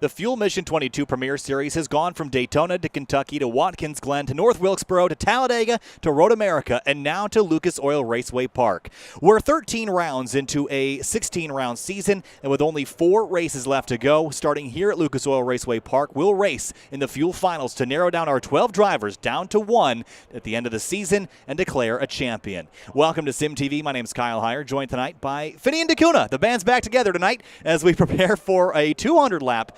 The Fuel Mission 22 Premier Series has gone from Daytona to Kentucky to Watkins Glen to North Wilkesboro to Talladega to Road America and now to Lucas Oil Raceway Park. We're 13 rounds into a 16-round season, and with only 4 races left to go, starting here at Lucas Oil Raceway Park, we'll race in the Fuel Finals to narrow down our 12 drivers down to 1 at the end of the season and declare a champion. Welcome to Sim TV. My name's Kyle Heyer, joined tonight by Finian DeCuna. The band's back together tonight as we prepare for a 200-lap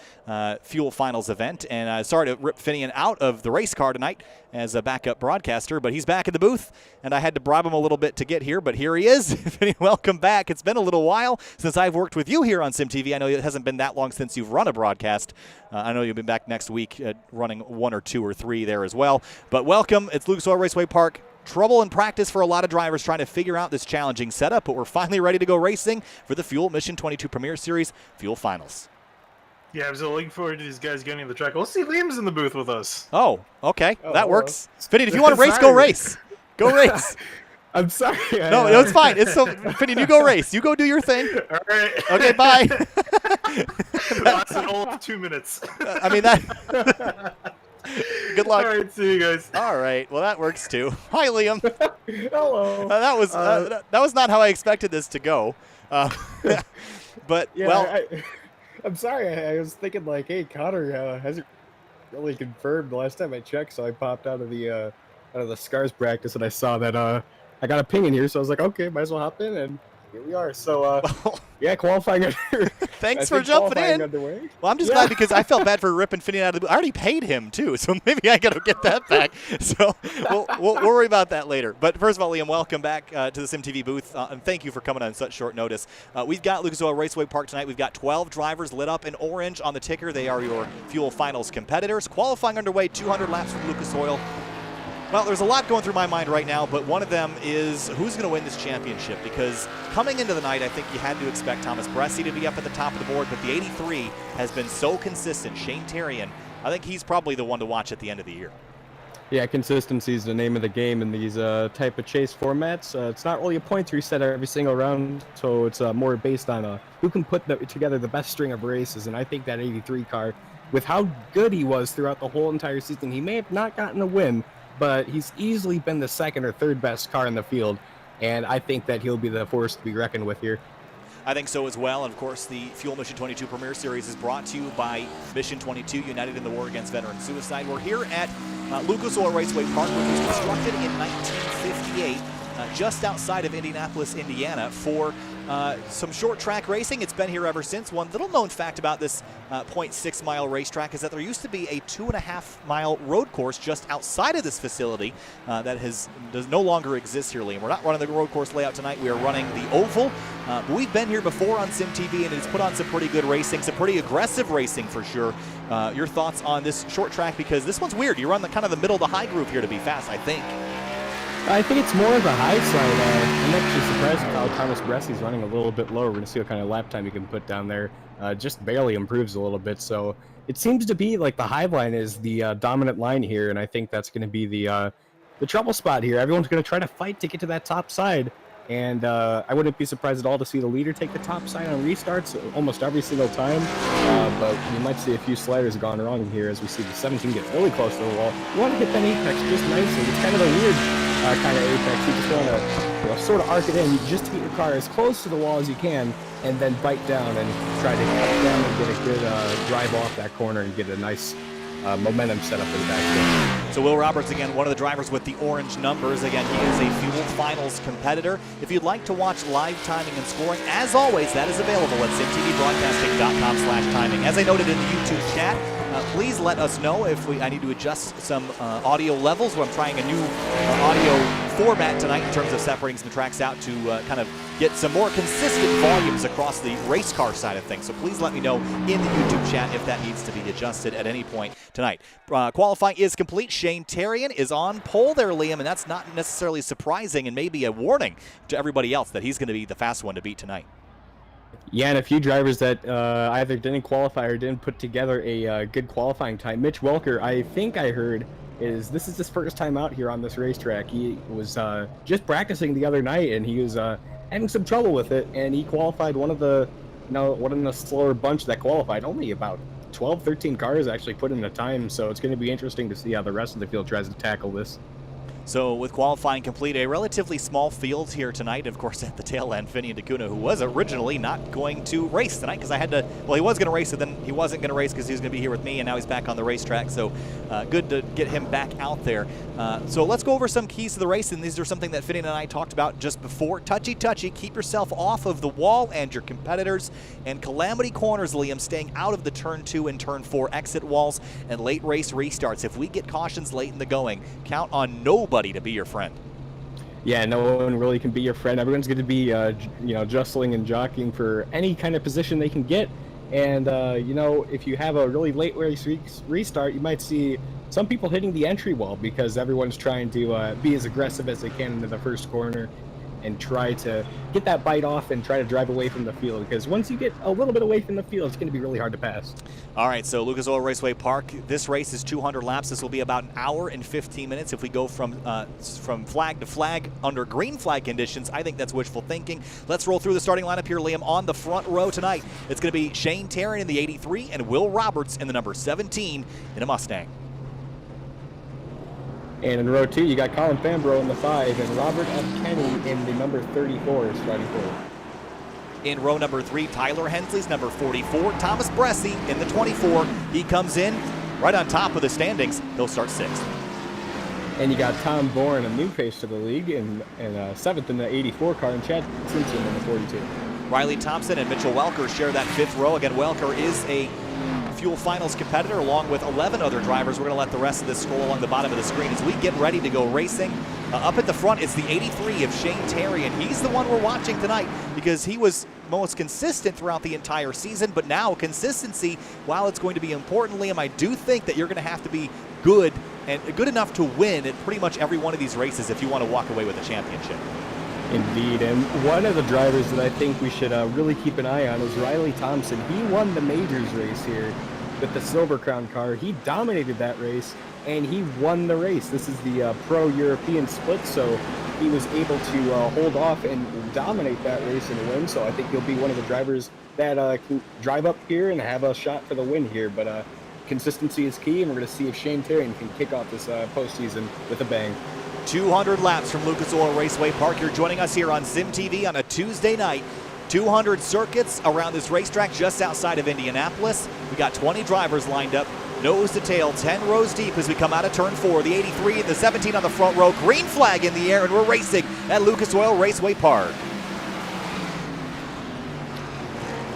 Fuel Finals event. And sorry to rip Finian out of the race car tonight as a backup broadcaster, but he's back in the booth, and I had to bribe him a little bit to get here, but here he is. Finian, welcome back. It's been a little while since I've worked with you here on Sim TV. I know it hasn't been that long since you've run a broadcast. I know you'll be back next week running 1 or 2 or 3 there as well. But welcome. It's Lucas Oil Raceway Park. Trouble in practice for a lot of drivers trying to figure out this challenging setup, but we're finally ready to go racing for the Fuel Mission 22 Premier Series Fuel Finals. Yeah, I was looking forward to these guys getting in the track. Let's see Liam's in the booth with us. Oh, okay. Oh, that works. Finian, if you want to race, go race. Go race. I'm sorry. No, it's fine. It's so Finian, you go race. You go do your thing. All right. Okay, bye. That's an old 2 minutes. I mean, that... Good luck. All right, see you guys. All right. Well, that works too. Hi, Liam. Hello. That was not how I expected this to go. But Yeah, well, I'm sorry. I was thinking like, hey, Connor hasn't really confirmed the last time I checked, so I popped out of the Scars practice and I saw that I got a ping in here, so I was like, okay, might as well hop in, and here we are. So yeah, qualifying. Thanks for jumping in. Underway. Well, I'm just glad because I felt bad for ripping Finian out of the booth. I already paid him too, so maybe I got to get that back. So we'll worry about that later. But first of all, Liam, welcome back to the Sim TV booth, and thank you for coming on such short notice. We've got Lucas Oil Raceway Park tonight. We've got 12 drivers lit up in orange on the ticker. They are your Fuel Finals competitors. Qualifying underway, 200 laps from Lucas Oil. Well, there's a lot going through my mind right now, but one of them is who's going to win this championship, because coming into the night, I think you had to expect Thomas Bressi to be up at the top of the board, but the 83 has been so consistent. Shane Terrian, I think he's probably the one to watch at the end of the year. Yeah, consistency is the name of the game in these type of chase formats. It's not really a points reset every single round, so it's more based on who can put together the best string of races, and I think that 83 car, with how good he was throughout the whole entire season, he may have not gotten a win, but he's easily been the 2nd or 3rd best car in the field, and I think that he'll be the force to be reckoned with here. I think so as well. And of course, the Fuel Mission 22 Premier Series is brought to you by Mission 22, United in the War Against Veteran Suicide. We're here at Lucas Oil Raceway Park, which was constructed in 1958, just outside of Indianapolis, Indiana, for some short track racing. It's been here ever since. One little known fact about this 0.6 mile racetrack is that there used to be a 2.5 mile road course just outside of this facility that does no longer exist here, Liam. We're not running the road course layout tonight. We are running the oval. But we've been here before on Sim TV, and it's put on some pretty good racing, some pretty aggressive racing for sure. Your thoughts on this short track, because this one's weird. You run the kind of the middle to high groove here to be fast, I think. I think it's more of the high side. I'm actually surprised at how Thomas Bressi's running a little bit lower. We're going to see what kind of lap time he can put down there. Just barely improves a little bit. So it seems to be like the high line is the dominant line here, and I think that's going to be the trouble spot here. Everyone's going to try to fight to get to that top side. And I wouldn't be surprised at all to see the leader take the top side on restarts almost every single time. But we might see a few sliders gone wrong here as we see the 17 get really close to the wall. You want to hit that apex just nicely. It's kind of a weird kind of apex. You just want to sort of arc it in. You just get your car as close to the wall as you can and then bite down and try to cut down and get a good drive off that corner and get a nice momentum set up in the back. So Will Roberts, again, one of the drivers with the orange numbers. Again, he is a Fuel Finals competitor. If you'd like to watch live timing and scoring, as always, that is available at simtvbroadcasting.com/timing. As I noted in the YouTube chat, please let us know if I need to adjust some audio levels. I'm trying a new audio format tonight in terms of separating some tracks out to kind of get some more consistent volumes across the race car side of things. So please let me know in the YouTube chat if that needs to be adjusted at any point tonight. Qualifying is complete. Shane Terrian is on pole there, Liam, and that's not necessarily surprising and maybe a warning to everybody else that he's going to be the fast one to beat tonight. Yeah, and a few drivers that either didn't qualify or didn't put together a good qualifying time. Mitch Welker, I think I heard, this is his first time out here on this racetrack. He was just practicing the other night, and he was having some trouble with it, and he qualified one of the slower bunch that qualified, only about 12, 13 cars actually put in the time, so it's going to be interesting to see how the rest of the field tries to tackle this. So with qualifying complete, a relatively small field here tonight. Of course, at the tail end, Finian DeCuna, who was originally not going to race tonight because I had to, well, he was going to race, and then he wasn't going to race because he was going to be here with me, and now he's back on the racetrack. So good to get him back out there. So let's go over some keys to the race, and these are something that Finian and I talked about just before. Touchy, keep yourself off of the wall and your competitors, and calamity corners, Liam, staying out of the turn 2 and turn 4 exit walls, and late race restarts. If we get cautions late in the going, count on nobody to be your friend. Yeah, no one really can be your friend. Everyone's going to be, jostling and jockeying for any kind of position they can get. And, if you have a really late race restart, you might see some people hitting the entry wall because everyone's trying to be as aggressive as they can into the first corner and try to get that bite off and try to drive away from the field, because once you get a little bit away from the field, it's going to be really hard to pass. All right, so Lucas Oil Raceway Park, this race is 200 laps. This will be about an hour and 15 minutes. If we go from flag to flag under green flag conditions, I think that's wishful thinking. Let's roll through the starting lineup here, Liam. On the front row tonight, it's going to be Shane Tarrant in the 83 and Will Roberts in the number 17 in a Mustang. And in row 2, you got Colin Fambrough in the 5 and Robert F. Kenny in the number 34 starting forward. In row number 3, Tyler Hensley's number 44. Thomas Bressi in the 24. He comes in right on top of the standings. He'll start 6th. And you got Tom Bourne, a new face to the league, and 7th in the 84 car, and Chad Simpson in the 42. Riley Thompson and Mitchell Welker share that 5th row. Again, Welker is a Fuel Finals competitor along with 11 other drivers. We're going to let the rest of this scroll along the bottom of the screen as we get ready to go racing. Up at the front, it's the 83 of Shane Terry, and he's the one we're watching tonight because he was most consistent throughout the entire season, but now consistency, while it's going to be important, Liam, I do think that you're going to have to be good and good enough to win at pretty much every one of these races if you want to walk away with a championship. Indeed, and one of the drivers that I think we should really keep an eye on is Riley Thompson. He won the Majors race here with the Silver Crown car. He dominated that race, and he won the race. This is the pro-European split, so he was able to hold off and dominate that race and win. So I think he'll be one of the drivers that can drive up here and have a shot for the win here. But consistency is key, and we're going to see if Shane Terry can kick off this postseason with a bang. 200 laps from Lucas Oil Raceway Park. You're joining us here on Sim TV on a Tuesday night. 200 circuits around this racetrack just outside of Indianapolis. We got 20 drivers lined up, nose to tail, 10 rows deep as we come out of turn 4. The 83 and the 17 on the front row, green flag in the air, and we're racing at Lucas Oil Raceway Park.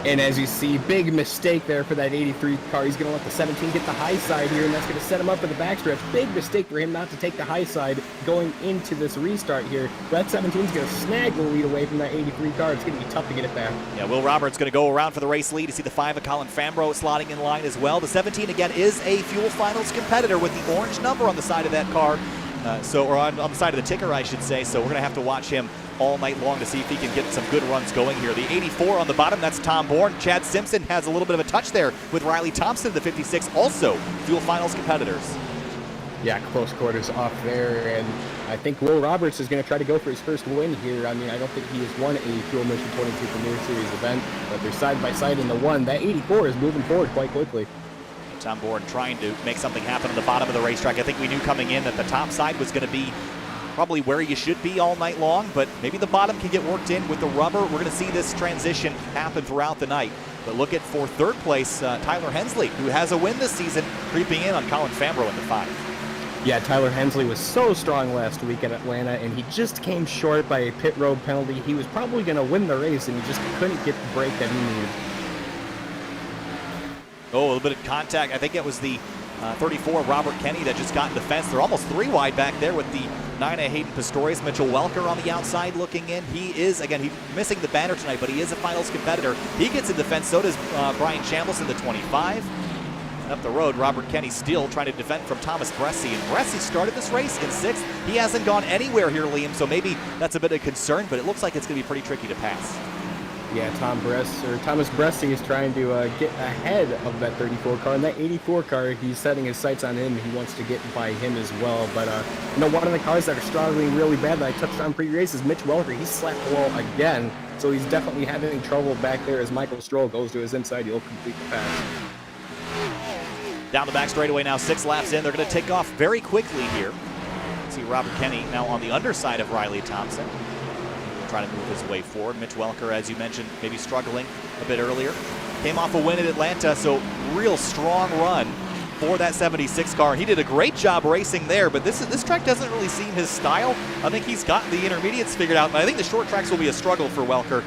And as you see, big mistake there for that 83 car. He's going to let the 17 get the high side here, and that's going to set him up for the backstretch. Big mistake for him not to take the high side going into this restart here. That 17 is going to snag the lead away from that 83 car. It's going to be tough to get it back. Yeah, Will Roberts going to go around for the race lead. You see the 5 of Colin Fambrough slotting in line as well. The 17, again, is a Fuel Finals competitor with the orange number on the side of that car. Or on the side of the ticker, I should say. So we're going to have to watch him all night long to see if he can get some good runs going here. The 84 on the bottom, that's Tom Bourne. Chad Simpson has a little bit of a touch there with Riley Thompson, the 56, also Fuel Finals competitors. Yeah, close quarters off there, and I think Will Roberts is going to try to go for his first win here. I mean, I don't think he has won a Fuel Mission 22 Premier Series event, but they're side by side in the 1. That 84 is moving forward quite quickly. Tom Bourne trying to make something happen on the bottom of the racetrack. I think we knew coming in that the top side was going to be probably where you should be all night long, but maybe the bottom can get worked in with the rubber. We're going to see this transition happen throughout the night. But look at, for third place, Tyler Hensley, who has a win this season, creeping in on Colin Fambrough in the 5. Yeah, Tyler Hensley was so strong last week at Atlanta, and he just came short by a pit road penalty. He was probably going to win the race, and he just couldn't get the break that he needed. Oh, a little bit of contact. I think it was the 34, Robert Kenny, that just got in the fence. They're almost 3 wide back there with the 9 of Hayden Pistorius. Mitchell Welker on the outside looking in. He is, again, he's missing the banner tonight, but he is a finals competitor. He gets in the fence. So does Brian Chambliss in the 25. And up the road, Robert Kenny still trying to defend from Thomas Bressi. And Bressi started this race in 6th. He hasn't gone anywhere here, Liam, so maybe that's a bit of concern, but it looks like it's going to be pretty tricky to pass. Yeah, Thomas Bressi is trying to get ahead of that 34 car, and that 84 car, he's setting his sights on him. He wants to get by him as well. But one of the cars that are struggling really bad that I touched on pre-race is Mitch Welker. He's slapped the wall again, so he's definitely having trouble back there. As Michael Stroll goes to his inside, he'll complete the pass. Down the back straightaway now, 6 laps in. They're going to take off very quickly here. See Robert Kenny now on the underside of Riley Thompson, trying to move his way forward. Mitch Welker, as you mentioned, maybe struggling a bit earlier. Came off a win at Atlanta, so real strong run for that 76 car. He did a great job racing there, but this track doesn't really seem his style. I think he's got the intermediates figured out, but I think the short tracks will be a struggle for Welker.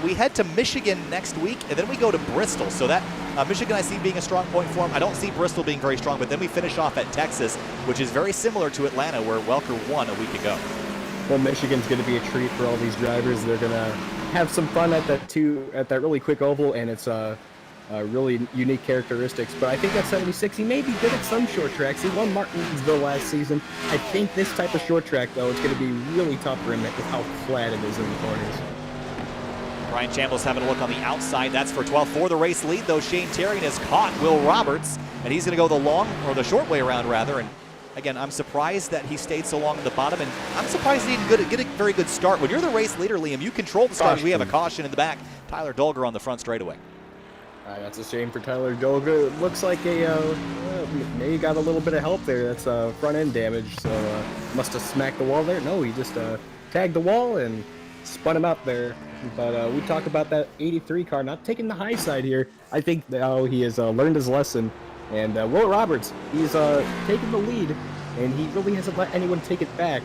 We head to Michigan next week, and then we go to Bristol. So that Michigan I see being a strong point for him. I don't see Bristol being very strong, but then we finish off at Texas, which is very similar to Atlanta, where Welker won a week ago. Well, Michigan's going to be a treat for all these drivers. They're going to have some fun at that really quick oval, and it's really unique characteristics. But I think at 76, he may be good at some short tracks. He won Martinsville last season. I think this type of short track, though, is going to be really tough for him with how flat it is in the corners. Brian Chambliss having a look on the outside. That's for 12th. For the race lead, though, Shane Terrian has caught Will Roberts, and he's going to go the short way around, rather. And again, I'm surprised that he stayed so long at the bottom, and I'm surprised he didn't get a very good start. When you're the race leader, Liam, you control the start. We have a caution in the back. Tyler Dolger on the front straightaway. That's a shame for Tyler Dolger. Looks like maybe got a little bit of help there. That's front end damage, so must have smacked the wall there. No, he just tagged the wall and spun him up there. But we talk about that 83 car not taking the high side here. I think he has learned his lesson. And Will Roberts, he's taking the lead, and he really hasn't let anyone take it back.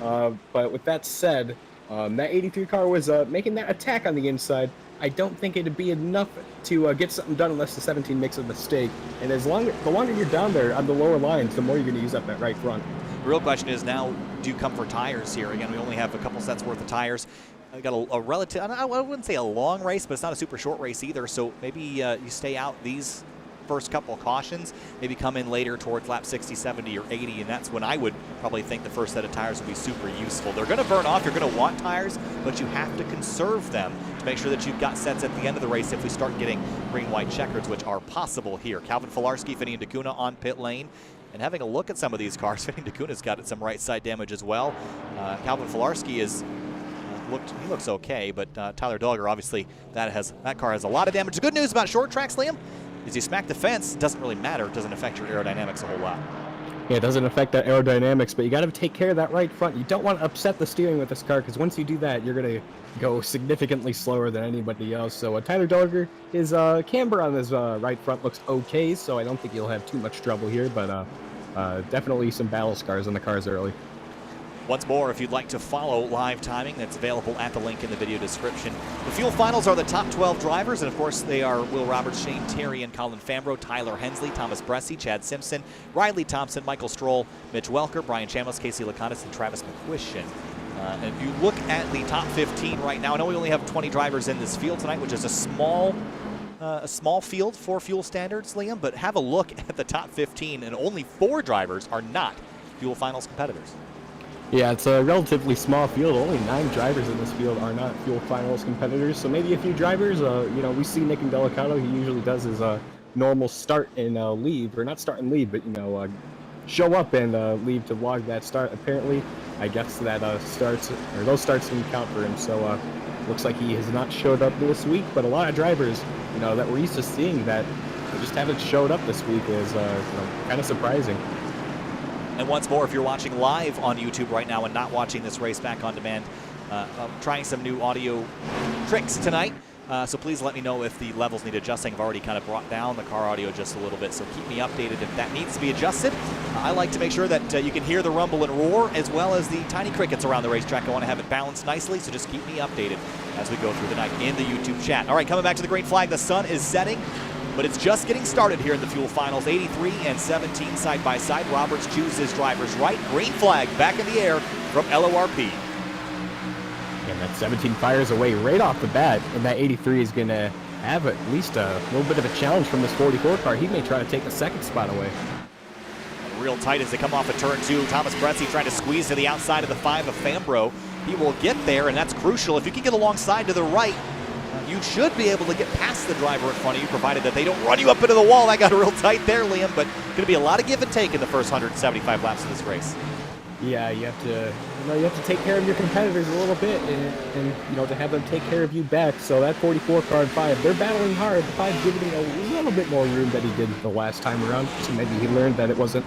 But with that said, that 83 car was making that attack on the inside. I don't think it'd be enough to get something done unless the 17 makes a mistake. And the longer you're down there on the lower lines, the more you're going to use up that right front. The real question is now, do you come for tires here? Again, we only have a couple sets worth of tires. We got a relative, I wouldn't say a long race, but it's not a super short race either. So maybe you stay out these first couple of cautions, maybe come in later towards lap 60, 70, or 80, and that's when I would probably think the first set of tires would be super useful. They're going to burn off. You're going to want tires, but you have to conserve them to make sure that you've got sets at the end of the race if we start getting green-white checkers, which are possible here. Calvin Filarski, Vinny D'Acuna on pit lane. And having a look at some of these cars, Vinny D'Acuna's got some right side damage as well. Calvin Filarski is he looks okay, but Tyler Dolger, obviously, that car has a lot of damage. The good news about short tracks, Liam, is you smack the fence, it doesn't really matter. It doesn't affect your aerodynamics a whole lot. Yeah, it doesn't affect that aerodynamics, but you got to take care of that right front. You don't want to upset the steering with this car, because once you do that, you're going to go significantly slower than anybody else. So Tyler Dolger, his camber on his right front looks okay, so I don't think he'll have too much trouble here, but definitely some battle scars on the cars early. Once more, if you'd like to follow live timing, that's available at the link in the video description. The Fuel Finals are the top 12 drivers, and of course they are Will Roberts, Shane Terrian, Colin Fambro, Tyler Hensley, Thomas Bressi, Chad Simpson, Riley Thompson, Michael Stroll, Mitch Welker, Brian Chambliss, Casey Laconis, and Travis McQuistion. And if you look at the top 15 right now, I know we only have 20 drivers in this field tonight, which is a small field for fuel standards, Liam, but have a look at the top 15, and only 4 drivers are not Fuel Finals competitors. Yeah, it's a relatively small field. Only 9 drivers in this field are not Fuel Finals competitors. So maybe a few drivers, we see Nick Delicato. He usually does his normal start and leave, or not start and leave, but, show up and leave to log that start. Apparently, I guess that those starts didn't count for him. So looks like he has not showed up this week. But a lot of drivers, that we're used to seeing that they just haven't showed up this week is kind of surprising. And once more, if you're watching live on YouTube right now and not watching this race back on demand, I'm trying some new audio tricks tonight. So please let me know if the levels need adjusting. I've already kind of brought down the car audio just a little bit, so keep me updated if that needs to be adjusted. I like to make sure that you can hear the rumble and roar as well as the tiny crickets around the racetrack. I want to have it balanced nicely, so just keep me updated as we go through the night in the YouTube chat. All right, coming back to the green flag, the sun is setting, but it's just getting started here in the Fuel Finals. 83 and 17 side by side. Roberts chooses his drivers right. Green flag back in the air from LORP. And that 17 fires away right off the bat, and that 83 is going to have at least a little bit of a challenge from this 44 car. He may try to take the second spot away. Real tight as they come off of turn 2. Thomas Bressi trying to squeeze to the outside of the 5 of Fambro. He will get there, and that's crucial. If you can get alongside to the right, you should be able to get past the driver in front of you, provided that they don't run you up into the wall. That got real tight there, Liam, but going to be a lot of give and take in the first 175 laps of this race. Yeah, you have to, you have to take care of your competitors a little bit, and to have them take care of you back. So that 44 car and 5, they're battling hard. 5 giving a little bit more room than he did the last time around. So maybe he learned that it wasn't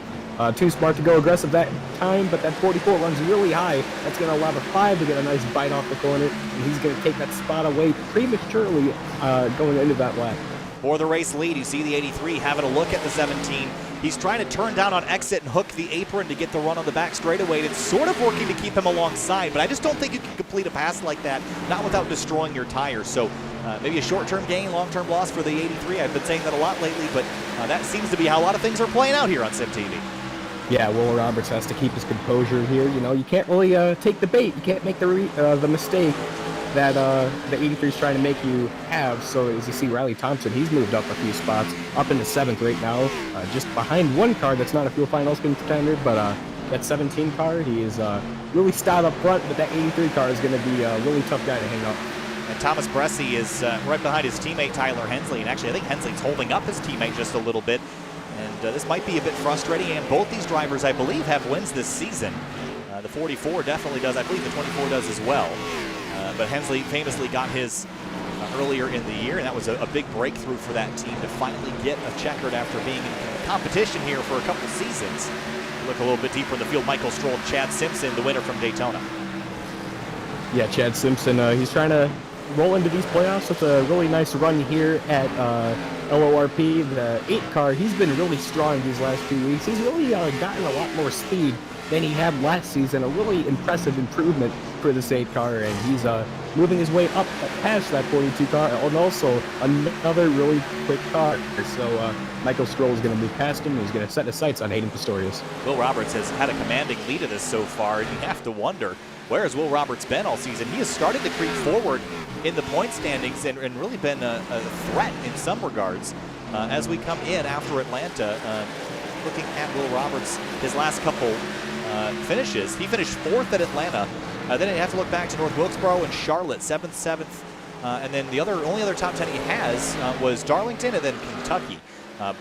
too smart to go aggressive that time, but that 44 runs really high. That's going to allow the 5 to get a nice bite off the corner, and he's going to take that spot away prematurely going into that lap. For the race lead, you see the 83 having a look at the 17. He's trying to turn down on exit and hook the apron to get the run on the back straightaway. It's sort of working to keep him alongside, but I just don't think you can complete a pass like that, not without destroying your tires. So maybe a short-term gain, long-term loss for the 83. I've been saying that a lot lately, but that seems to be how a lot of things are playing out here on SimTV. Yeah, Will Roberts has to keep his composure here. You can't really take the bait. You can't make the mistake that the 83 is trying to make you have. So as you see, Riley Thompson, he's moved up a few spots, up into 7th right now, just behind one car that's not a Fuel Finals contender, but that 17 car, he is really stout up front, but that 83 car is going to be a really tough guy to hang up. And Thomas Bressi is right behind his teammate Tyler Hensley, and actually I think Hensley's holding up his teammate just a little bit, and this might be a bit frustrating, and both these drivers, I believe, have wins this season. The 44 definitely does. I believe the 24 does as well. But Hensley famously got his earlier in the year, and that was a big breakthrough for that team to finally get a checkered after being in competition here for a couple seasons. Look a little bit deeper in the field. Michael Stroll, Chad Simpson, the winner from Daytona. Yeah, Chad Simpson, he's trying to roll into these playoffs with a really nice run here at LORP. The 8 car, he's been really strong these last few weeks. He's really gotten a lot more speed than he had last season. A really impressive improvement for this 8 car, and he's moving his way up past that 42 car, and also another really quick car. So Michael Stroll is going to move past him, and he's going to set his sights on Hayden Pistorius. Will Roberts has had a commanding lead of this so far, and you have to wonder, where has Will Roberts been all season? He has started to creep forward in the point standings and really been a threat in some regards. As we come in after Atlanta, looking at Will Roberts, his last couple finishes, he finished 4th at Atlanta. Then you have to look back to North Wilkesboro and Charlotte, 7th, and then the only other top 10 he has was Darlington and then Kentucky.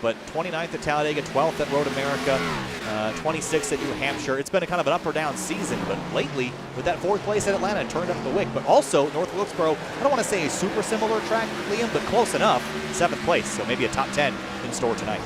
But 29th at Talladega, 12th at Road America, 26th at New Hampshire. It's been a kind of an up or down season, but lately with that 4th place at Atlanta, it turned up the wick. But also North Wilkesboro, I don't want to say a super similar track, Liam, but close enough, 7th place. So maybe a top 10 in store tonight.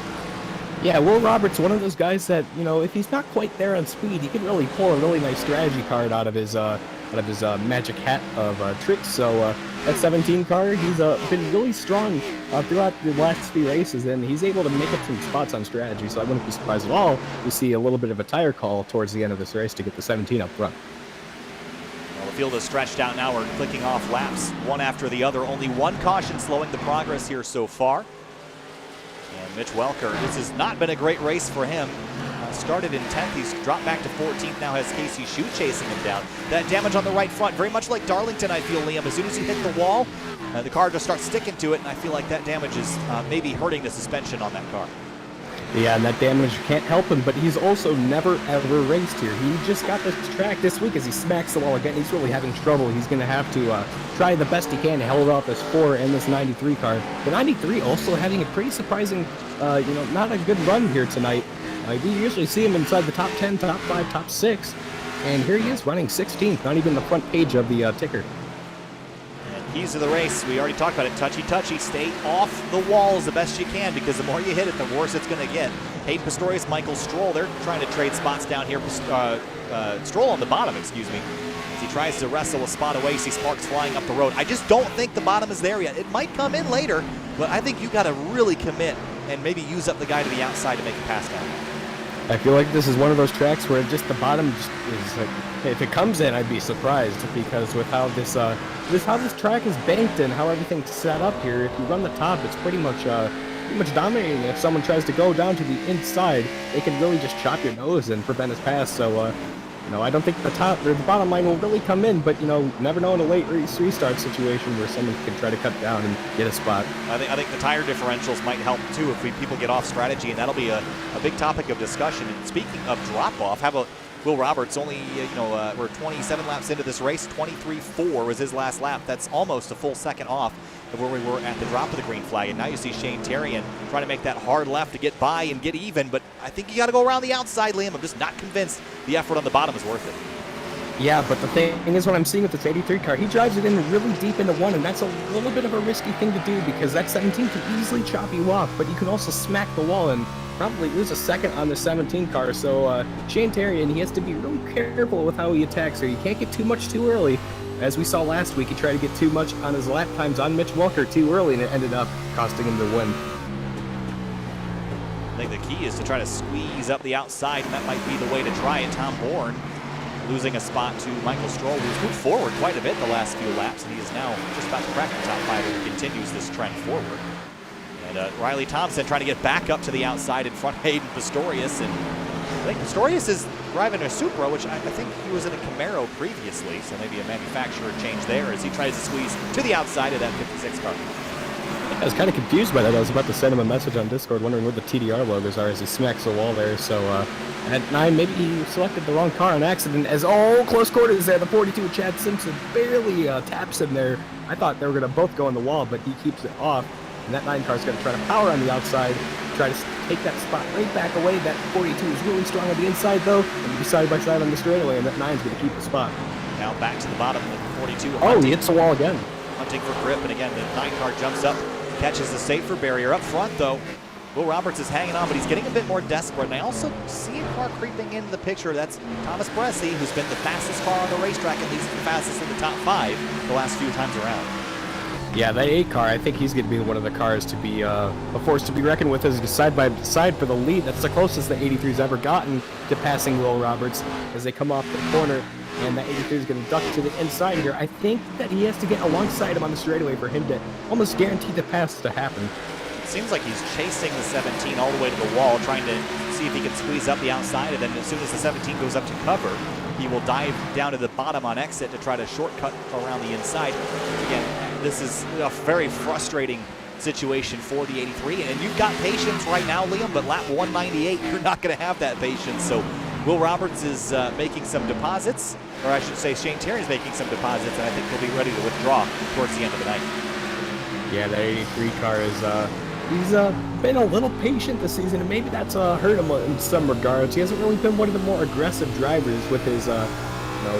Yeah, Will Roberts, one of those guys that, if he's not quite there on speed, he can really pull a really nice strategy card out of his magic hat of tricks. So that 17 car, he's been really strong throughout the last few races, and he's able to make up some spots on strategy. So I wouldn't be surprised at all to see a little bit of a tire call towards the end of this race to get the 17 up front. Well, the field is stretched out now. We're clicking off laps one after the other. Only one caution slowing the progress here so far. And Mitch Welker, this has not been a great race for him. Started in 10th, he's dropped back to 14th, now has Casey Shute chasing him down. That damage on the right front, very much like Darlington, I feel, Liam. As soon as you hit the wall, the car just starts sticking to it, and I feel like that damage is maybe hurting the suspension on that car. Yeah, and that damage can't help him, but he's also never, ever raced here. He just got this track this week as he smacks the wall again. He's really having trouble. He's going to have to try the best he can to hold off this 4 and this 93 car. The 93 also having a pretty surprising, not a good run here tonight. We usually see him inside the top 10, top 5, top 6, and here he is running 16th, not even the front page of the ticker. Keys of the race, we already talked about it, touchy, stay off the walls the best you can, because the more you hit it, the worse it's going to get. Hayden Pistorius, Michael Stroll, they're trying to trade spots down here. Stroll on the bottom, excuse me, as he tries to wrestle a spot away, see sparks flying up the road. I just don't think the bottom is there yet. It might come in later, but I think you got to really commit and maybe use up the guy to the outside to make a pass down. I feel like this is one of those tracks where just the bottom just is like, if it comes in, I'd be surprised, because with how this track is banked and how everything's set up here, if you run the top, it's pretty much dominating. If someone tries to go down to the inside, they can really just chop your nose and prevent his pass. So I don't think the bottom line will really come in, but never know in a late race restart situation where someone can try to cut down and get a spot. I think the tire differentials might help too if people get off strategy, and that'll be a big topic of discussion. And speaking of drop off, how about Will Roberts? Only we're 27 laps into this race. 23.4 was his last lap. That's almost a full second off of where we were at the drop of the green flag. And now you see Shane Terrian trying to make that hard left to get by and get even. But I think you got to go around the outside, Liam. I'm just not convinced the effort on the bottom is worth it. Yeah, but the thing is, what I'm seeing with this 83 car, he drives it in really deep into one, and that's a little bit of a risky thing to do because that 17 can easily chop you off, but you can also smack the wall and probably lose a second on the 17 car. So Shane Terrian, he has to be really careful with how he attacks her. You can't get too much too early. As we saw last week, he tried to get too much on his lap times on Mitch Welker too early, and it ended up costing him the win. I think the key is to try to squeeze up the outside, and that might be the way to try it. Tom Bourne losing a spot to Michael Stroll, who's moved forward quite a bit the last few laps, and he is now just about to crack the top 5 and continues this trend forward. And Riley Thompson trying to get back up to the outside in front of Hayden Pistorius, and I think Pistorius is driving a Supra, which I think he was in a Camaro previously, so maybe a manufacturer change there as he tries to squeeze to the outside of that 56 car. I was kind of confused by that. I was about to send him a message on Discord wondering where the TDR logos are as he smacks the wall there. So at 9, maybe he selected the wrong car on accident as, close quarters there. The 42 of Chad Simpson barely taps him there. I thought they were going to both go on the wall, but he keeps it off. And that 9 car is going to try to power on the outside, try to take that spot right back away. That 42 is really strong on the inside, though, and be side by side on the straightaway, and that 9 is going to keep the spot. Now back to the bottom of the 42. Oh, he hits the wall again. Hunting for grip, and again, the 9 car jumps up, catches the safer barrier. Up front, though, Will Roberts is hanging on, but he's getting a bit more desperate. And I also see a car creeping into the picture. That's Thomas Bressi, who's been the fastest car on the racetrack, at least the fastest in the top 5 the last few times around. Yeah, that 8 car, I think he's going to be one of the cars to be a force to be reckoned with as he side by side for the lead. That's the closest the 83's ever gotten to passing Will Roberts as they come off the corner. And that 83 is going to duck to the inside here. I think that he has to get alongside him on the straightaway for him to almost guarantee the pass to happen. It seems like he's chasing the 17 all the way to the wall, trying to see if he can squeeze up the outside, and then as soon as the 17 goes up to cover, he will dive down to the bottom on exit to try to shortcut around the inside. Again, this is a very frustrating situation for the 83, and you've got patience right now, Liam, but lap 198, you're not going to have that patience. So Will Roberts is making some deposits, or I should say Shane Terrian is making some deposits, and I think he'll be ready to withdraw towards the end of the night. Yeah, that 83 car is, he's been a little patient this season, and maybe that's hurt him in some regards. He hasn't really been one of the more aggressive drivers with his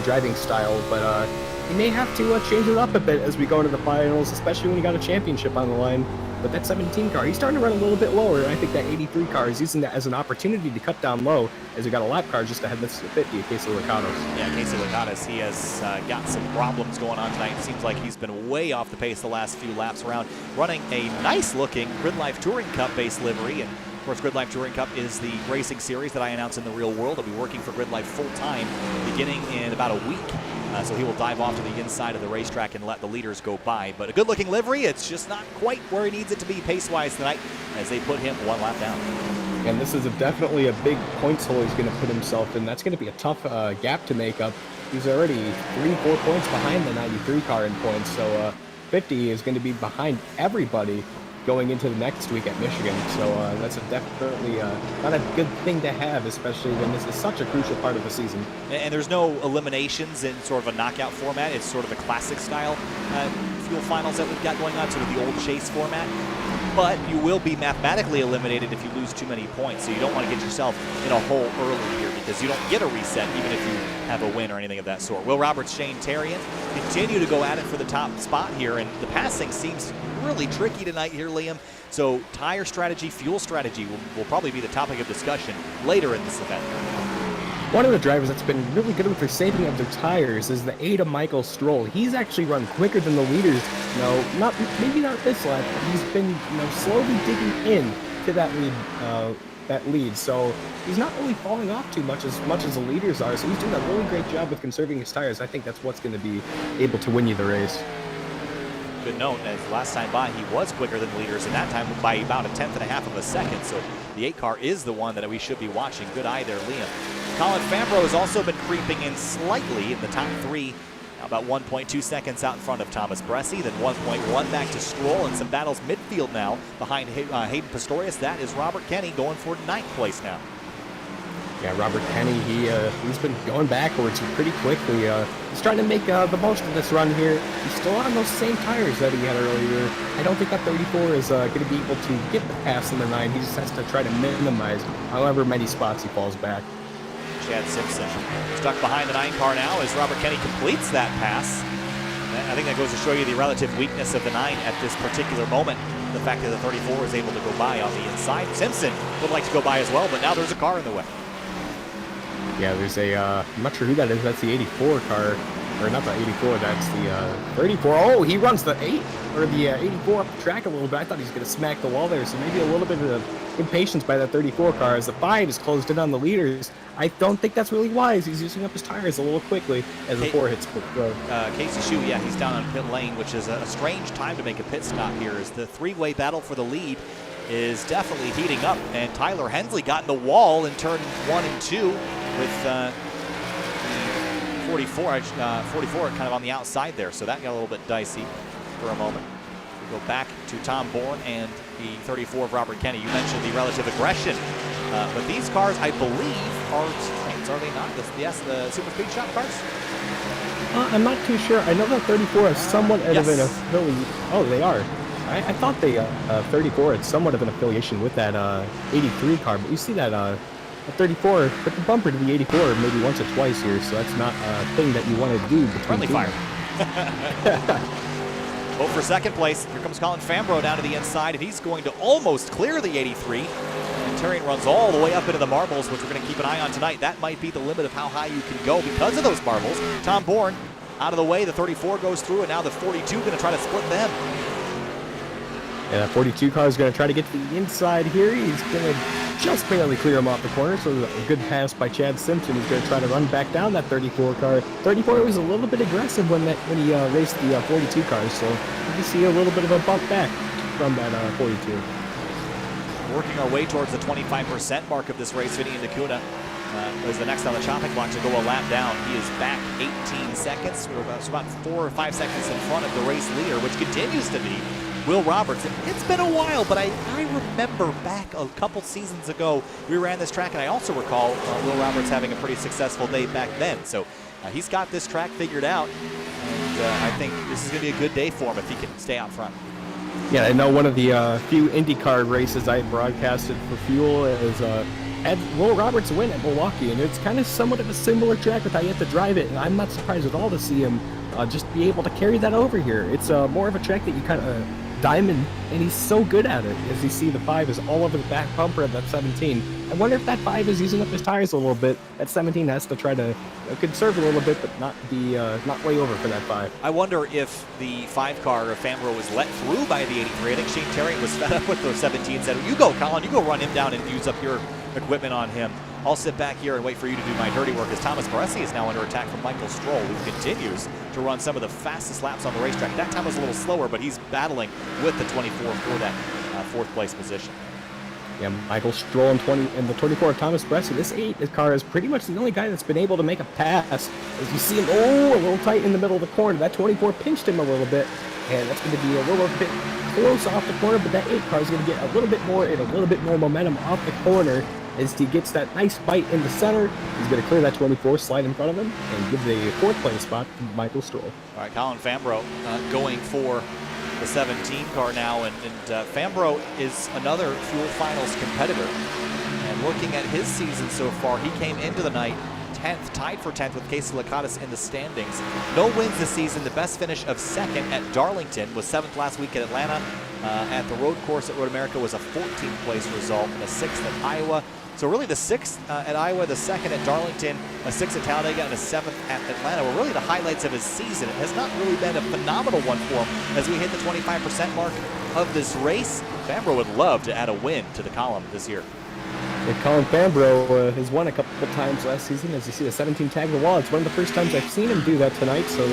driving style, but he may have to change it up a bit as we go into the finals, especially when you got a championship on the line. But that 17 car, he's starting to run a little bit lower, and I think that 83 car is using that as an opportunity to cut down low, as we got a lap car just ahead of this 50, Casey Licatos. Yeah, Casey Licatos, he has got some problems going on tonight. It seems like he's been way off the pace the last few laps around, running a nice-looking Grid Life Touring Cup base livery. And of course, Grid Life Touring Cup is the racing series that I announce in the real world. I'll be working for Grid Life full-time beginning in about a week. So he will dive off to the inside of the racetrack and let the leaders go by. But a good-looking livery, it's just not quite where he needs it to be pace-wise tonight as they put him 1 lap down. And this is definitely a big points hole he's going to put himself in. That's going to be a tough gap to make up. He's already 3-4 points behind the 93 car in points, so 50 is going to be behind everybody going into the next week at Michigan. So that's definitely not a good thing to have, especially when this is such a crucial part of the season. And there's no eliminations in sort of a knockout format. It's sort of a classic style fuel finals that we've got going on, sort of the old chase format. But you will be mathematically eliminated if you lose too many points, so you don't want to get yourself in a hole early here because you don't get a reset even if you have a win or anything of that sort. Will Roberts, Shane Terrian continue to go at it for the top spot here, and the passing seems really tricky tonight here, Liam. So tire strategy, fuel strategy will probably be the topic of discussion later in this event. One of the drivers that's been really good with their saving of their tires is the 8 of Michael Stroll. He's actually run quicker than the leaders. Maybe not this lap, but he's been slowly digging in to that lead. So he's not really falling off too much as the leaders are. So he's doing a really great job with conserving his tires. I think that's what's going to be able to win you the race. Good note, as last time by, he was quicker than leaders, and that time by about 1/10.5 of a second. So the 8 car is the one that we should be watching. Good eye there, Liam. Colin Fambro has also been creeping in slightly in the top 3. Now about 1.2 seconds out in front of Thomas Bressi, then 1.1 back to Stroll, and some battles midfield now behind Hayden Pistorius. That is Robert Kenny going for 9th place now. Yeah, Robert Kenny, he's been going backwards pretty quickly. He's trying to make the most of this run here. He's still on those same tires that he had earlier. I don't think that 34 is going to be able to get the pass in the 9. He just has to try to minimize however many spots he falls back. Chad Simpson stuck behind the 9 car now as Robert Kenny completes that pass. I think that goes to show you the relative weakness of the 9 at this particular moment. The fact that the 34 is able to go by on the inside. Simpson would like to go by as well, but now there's a car in the way. Yeah, there's a, I'm not sure who that is. That's the 84 car. Or not the 84, that's the 34. Oh, he runs the 8, or the 84 up the track a little bit. I thought he was going to smack the wall there, so maybe a little bit of impatience by that 34 car as the 5 is closed in on the leaders. I don't think that's really wise. He's using up his tires a little quickly as the 4 hits pit road. Casey Shue, yeah, he's down on pit lane, which is a strange time to make a pit stop here as the 3-way battle for the lead is definitely heating up, and Tyler Hensley got in the wall in turn 1 and 2 with 44 kind of on the outside there, so that got a little bit dicey for a moment. We go back to Tom Bourne and the 34 of Robert Kenny. You mentioned the relative aggression, but these cars, I believe, are trains, are they not? Yes, the Super Speed Shop cars? I'm not too sure. I know that 34 is somewhat of an affiliation. Oh, they are. I thought they 34 had somewhat of an affiliation with that 83 car, but you see that a 34 put the bumper to the 84 maybe once or twice here, so that's not a thing that you want to do between friendly fire. Vote for second place. Here comes Colin Fambrough down to the inside, and he's going to almost clear the 83. And Terrian runs all the way up into the marbles, which we're going to keep an eye on tonight. That might be the limit of how high you can go because of those marbles. Tom Bourne out of the way. The 34 goes through, and now the 42 going to try to split them. Yeah, that 42 car is going to try to get to the inside here. He's going to just barely clear him off the corner, so a good pass by Chad Simpson. He's going to try to run back down that 34 car. 34 was a little bit aggressive when he raced the 42 cars, so you can see a little bit of a bump back from that 42. Working our way towards the 25% mark of this race, Vinny Indicuna is the next on the chopping block to go a lap down. He is back 18 seconds. We're about 4 or 5 seconds in front of the race leader, which continues to be Will Roberts. It's been a while, but I remember back a couple seasons ago, we ran this track, and I also recall Will Roberts having a pretty successful day back then. So he's got this track figured out, and I think this is going to be a good day for him if he can stay out front. Yeah, I know one of the few IndyCar races I broadcasted for Fuel is had Will Roberts win at Milwaukee, and it's kind of somewhat of a similar track with how you have to drive it, and I'm not surprised at all to see him just be able to carry that over here. It's more of a track that you kind of diamond, and he's so good at it. As you see, the 5 is all over the back bumper of that 17. I wonder if that 5 is using up his tires a little bit. That 17 has to try to conserve a little bit, but not be not way over for that 5. I wonder if the 5 car of Fambrough was let through by the 83. I think Shane Terrian was fed up with those 17. Said, "You go, Colin. You go run him down and use up your equipment on him. I'll sit back here and wait for you to do my dirty work," as Thomas Bressi is now under attack from Michael Stroll, who continues to run some of the fastest laps on the racetrack. That time was a little slower, but he's battling with the 24 for that 4th place position. Yeah, Michael Stroll and the 24 of Thomas Bressi. This car is pretty much the only guy that's been able to make a pass. As you see him, a little tight in the middle of the corner. That 24 pinched him a little bit, and that's going to be a little bit close off the corner, but that 8 car is going to get a little bit more momentum off the corner as he gets that nice bite in the center. He's going to clear that 24, slide in front of him, and give the 4th place spot to Michael Stroll. All right, Colin Fambrough going for the 17 car now, and Fambrough is another Fuel Finals competitor. And looking at his season so far, he came into the night 10th, tied for 10th with Casey Lakatos in the standings. No wins this season. The best finish of 2nd at Darlington, was 7th last week at Atlanta. At the road course at Road America was a 14th place result, and a 6th at Iowa. So really the 6th at Iowa, the 2nd at Darlington, a 6th at Talladega, and a 7th at Atlanta were really the highlights of his season. It has not really been a phenomenal one for him as we hit the 25% mark of this race. Fambrough would love to add a win to the column this year. Yeah, Colin Fambrough has won a couple of times last season. As you see the 17 tag the wall, it's one of the first times I've seen him do that tonight. So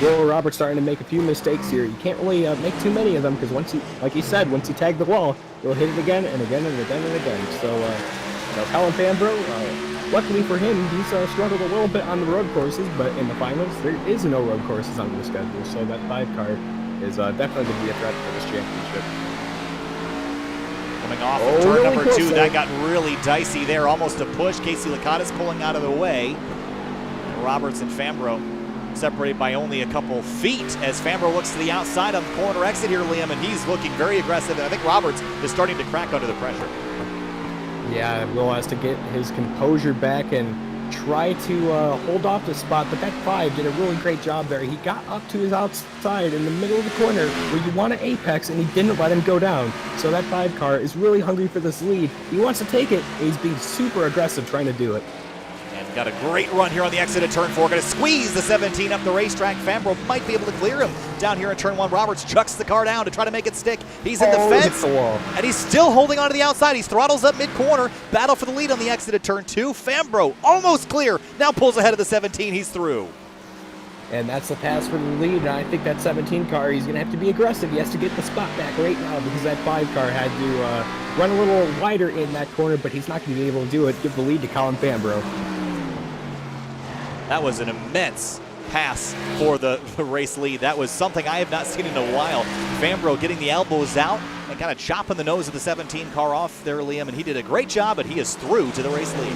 Will Roberts starting to make a few mistakes here. You can't really make too many of them, because once he, like he said, once he tagged the wall, he'll hit it again and again and again and again. So Colin Fambrough, luckily for him, he's struggled a little bit on the road courses, but in the finals, there is no road courses on the schedule. So that 5 car is definitely going to be a threat for this championship. Coming off Oh, of turn really number close 2, there. that got really dicey there, almost a push. Casey Licata's pulling out of the way. Roberts and Fambro separated by only a couple feet as Fambro looks to the outside on the corner exit here, Liam, and he's looking very aggressive. And I think Roberts is starting to crack under the pressure. Yeah, Will has to get his composure back and try to hold off the spot, but that 5 did a really great job there. He got up to his outside in the middle of the corner where you want to apex, and he didn't let him go down. So that 5 car is really hungry for this lead. He wants to take it, and he's being super aggressive trying to do it. And got a great run here on the exit of turn 4. Going to squeeze the 17 up the racetrack. Fambro might be able to clear him down here in turn 1. Roberts chucks the car down to try to make it stick. He's in the fence, the wall. and he's still holding on to the outside. He throttles up mid-corner. Battle for the lead on the exit of turn 2. Fambro almost clear. Now pulls ahead of the 17. He's through. And that's the pass for the lead, and I think that 17 car, he's going to have to be aggressive. He has to get the spot back right now because that 5 car had to run a little wider in that corner, but he's not going to be able to do it. Give the lead to Colin Fambro. That was an immense pass for the race lead. That was something I have not seen in a while. Fambro getting the elbows out and kind of chopping the nose of the 17 car off there, Liam, and he did a great job, but he is through to the race lead.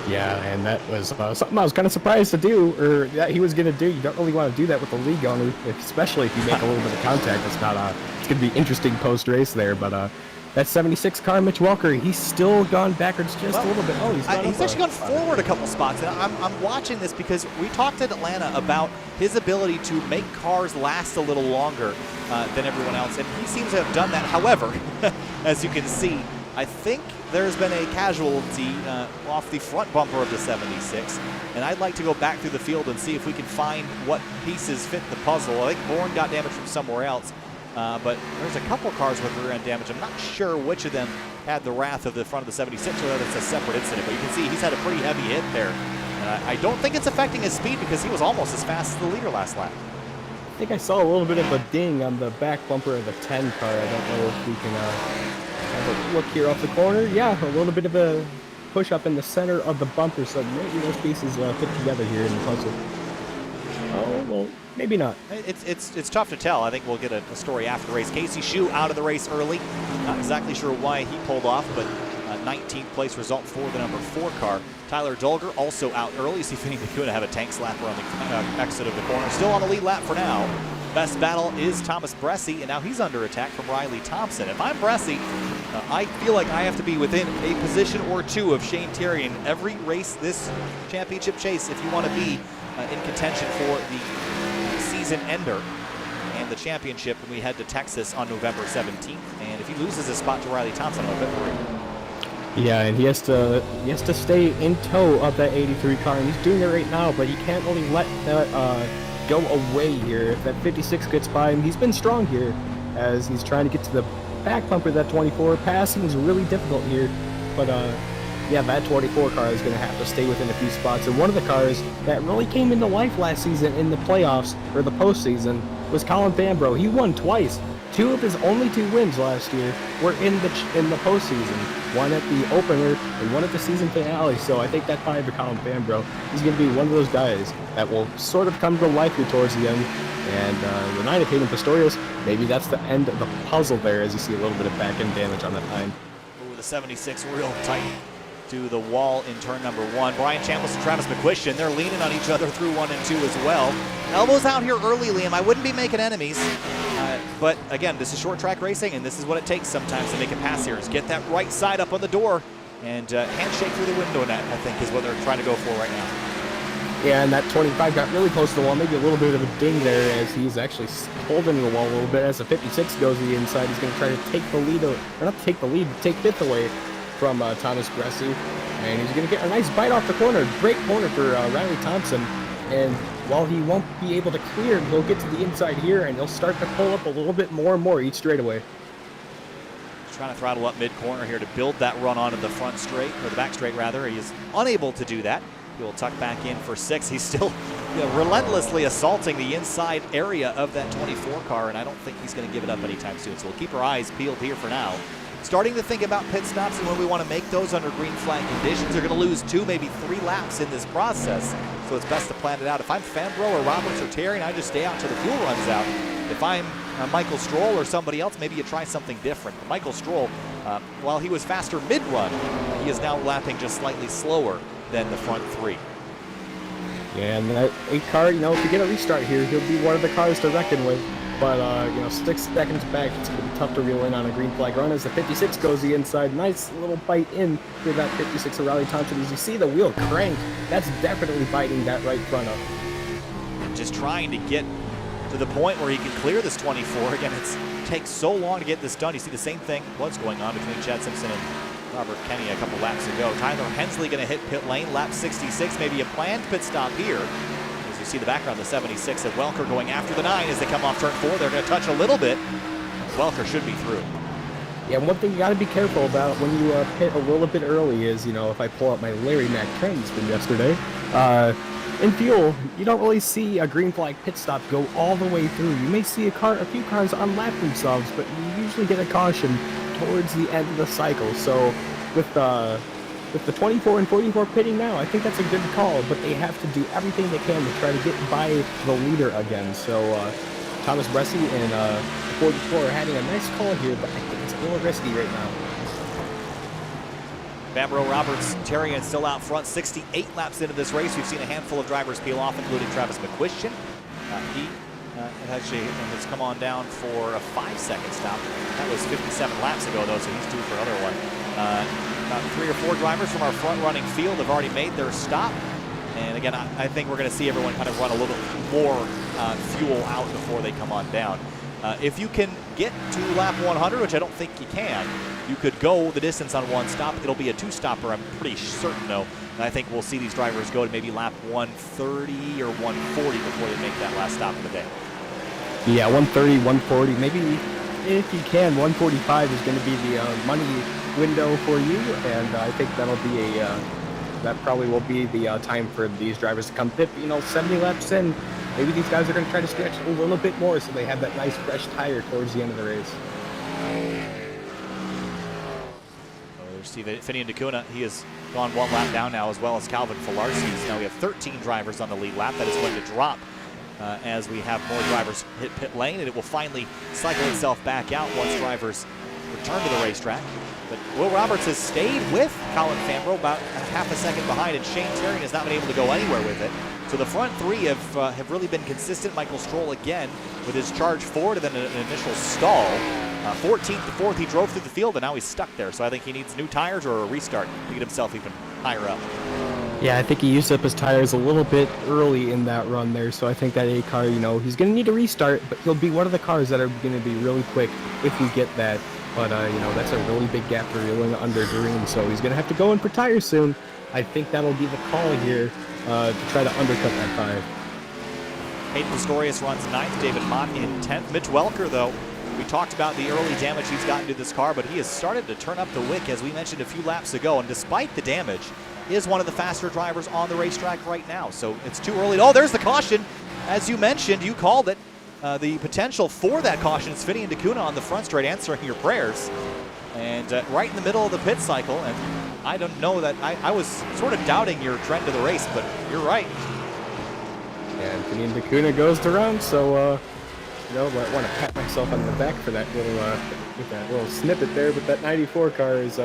Yeah, and that was something I was kind of surprised to do, or that he was going to do. You don't really want to do that with the lead going, especially if you make a little bit of contact. It's not it's going to be interesting post-race there, but that 76 car, Mitch Welker, he's still gone backwards just a little bit. Oh, he's actually gone forward a couple spots, and I'm watching this because we talked at Atlanta about his ability to make cars last a little longer than everyone else, and he seems to have done that. However, as you can see, I think there's been a casualty off the front bumper of the 76, and I'd like to go back through the field and see if we can find what pieces fit the puzzle. I think Bourne got damage from somewhere else. But there's a couple cars with rear end damage. I'm not sure which of them had the wrath of the front of the 76 or whether it's a separate incident, but you can see he's had a pretty heavy hit there. And I don't think it's affecting his speed because he was almost as fast as the leader last lap. I think I saw a little bit of a ding on the back bumper of the 10 car. I don't know if we can have a look here off the corner. Yeah, a little bit of a push up in the center of the bumper, so maybe those pieces fit together here in the puzzle. Oh, well, maybe not. It's tough to tell. I think we'll get a story after the race. Casey Shue out of the race early. Not exactly sure why he pulled off, but 19th place result for the number 4 car. Tyler Dolger also out early. See if he could have a tank slapper on the exit of the corner. Still on the lead lap for now. Best battle is Thomas Bressi, and now he's under attack from Riley Thompson. If I'm Bressi, I feel like I have to be within a position or 2 of Shane Terry in every race this championship chase if you want to be in contention for the season ender and the championship when we head to Texas on November 17th. And if he loses his spot to Riley Thompson, I'm a bit worried. Yeah, and he has to stay in tow of that 83 car, and he's doing it right now, but he can't really let that go away here. If that 56 gets by him, he's been strong here as he's trying to get to the back bumper of that 24. Passing is really difficult here, but yeah, that 24 car is going to have to stay within a few spots. And one of the cars that really came into life last season in the playoffs, or the postseason, was Colin Fambro. He won twice. 2 of his only 2 wins last year were in the postseason. 1 at the opener and 1 at the season finale. So I think that 5 to Colin Fambro is going to be one of those guys that will sort of come to life here towards the end. And the 9 of Hayden Pistorius, maybe that's the end of the puzzle there as you see a little bit of back end damage on that 9. Ooh, the 76 real tight to the wall in turn number 1. Brian Chambliss and Travis McQuistion, they're leaning on each other through 1 and 2 as well. Elbows out here early, Liam. I wouldn't be making enemies. But again, this is short track racing, and this is what it takes sometimes to make a pass here, is get that right side up on the door and handshake through the window net, I think, is what they're trying to go for right now. Yeah, and that 25 got really close to the wall, maybe a little bit of a ding there as he's actually holding the wall a little bit. As the 56 goes to the inside, he's going to try to take the lead, or not take the lead, but take 5th away from Thomas Bressi. And he's going to get a nice bite off the corner. Great corner for Riley Thompson. And while he won't be able to clear, he'll get to the inside here, and he'll start to pull up a little bit more and more each straightaway. Trying to throttle up mid-corner here to build that run onto the front straight, or the back straight rather. He is unable to do that. He will tuck back in for 6. He's still relentlessly assaulting the inside area of that 24 car, and I don't think he's going to give it up anytime soon. So we'll keep our eyes peeled here for now. Starting to think about pit stops and when we want to make those under green flag conditions. They're going to lose 2, maybe 3 laps in this process, so it's best to plan it out. If I'm Fambro or Roberts or Terry, and I just stay out until the fuel runs out. If I'm Michael Stroll or somebody else, maybe you try something different. But Michael Stroll While he was faster mid-run, he is now lapping just slightly slower than the front three. Yeah, and that 8 car, you know, if you get a restart here, he'll be one of the cars to reckon with. But, you know, 6 seconds back, it's going to be tough to reel in on a green flag run as the 56 goes the inside. Nice little bite in through that 56 of Riley Thompson. As you see the wheel crank, that's definitely biting that right front up. Just trying to get to the point where he can clear this 24. Again, it takes so long to get this done. You see the same thing was going on between Chad Simpson and Robert Kenny a couple laps ago. Tyler Hensley going to hit pit lane, lap 66, maybe a planned pit stop here. As you see the background, the 76 of Welker going after the 9 as they come off turn 4. They're going to touch a little bit. Welker should be through. Yeah, one thing you got to be careful about when you pit a little bit early is, you know, if I pull up my Larry Mack trends from yesterday, in fuel, you don't really see a green flag pit stop go all the way through. You may see a few cars unlap themselves, but you usually get a caution towards the end of the cycle. So with the 24 and 44 pitting now, I think that's a good call, but they have to do everything they can to try to get by the leader again. So Thomas Bressi and 44 are having a nice call here, but I think it's a little risky right now. Bambro, Roberts, Terrian still out front, 68 laps into this race. We've seen a handful of drivers peel off, including Travis McQuistion. He has come on down for a 5-second stop. That was 57 laps ago, though, so he's due for another one. About 3 or 4 drivers from our front-running field have already made their stop. And again, I think we're going to see everyone kind of run a little more fuel out before they come on down. If you can get to lap 100, which I don't think you can, you could go the distance on one stop. It'll be a 2-stopper, I'm pretty certain, though. And I think we'll see these drivers go to maybe lap 130 or 140 before they make that last stop of the day. Yeah, 130, 140, maybe if you can, 145 is going to be the money window for you, and I think that'll be that probably will be the time for these drivers to come pit. You know, 70 laps in, maybe these guys are going to try to stretch a little bit more so they have that nice fresh tire towards the end of the race. Steve Finian DeCuna, he has gone 1 lap down now, as well as Calvin Filarski. Now we have 13 drivers on the lead lap. That is going to drop as we have more drivers hit pit lane, and it will finally cycle itself back out once drivers return to the racetrack. But Will Roberts has stayed with Colin Fambro, about a half a second behind, and Shane Terrian has not been able to go anywhere with it. So the front 3 have really been consistent. Michael Stroll again with his charge forward and then an initial stall. 14th to 4th, he drove through the field, and now he's stuck there. So I think he needs new tires or a restart to get himself even higher up. Yeah, I think he used up his tires a little bit early in that run there. So I think that 8 car, you know, he's going to need a restart, but he'll be one of the cars that are going to be really quick if we get that. But, you know, that's a really big gap for reeling under green. So he's going to have to go in for tires soon. I think that'll be the call here to try to undercut that tire. Hayden Pistorius runs 9th, David Mott in 10th. Mitch Welker, though, we talked about the early damage he's gotten to this car, but he has started to turn up the wick, as we mentioned a few laps ago, and despite the damage, is one of the faster drivers on the racetrack right now. So it's too early. Oh, there's the caution. As you mentioned, you called it. The potential for that caution is Finian DeCuna on the front straight, answering your prayers. And right in the middle of the pit cycle, and I don't know that, I was sort of doubting your trend of the race, but you're right. And Finian DeCuna goes to round, so you know, I want to pat myself on the back for that little with that little snippet there. But that 94 car is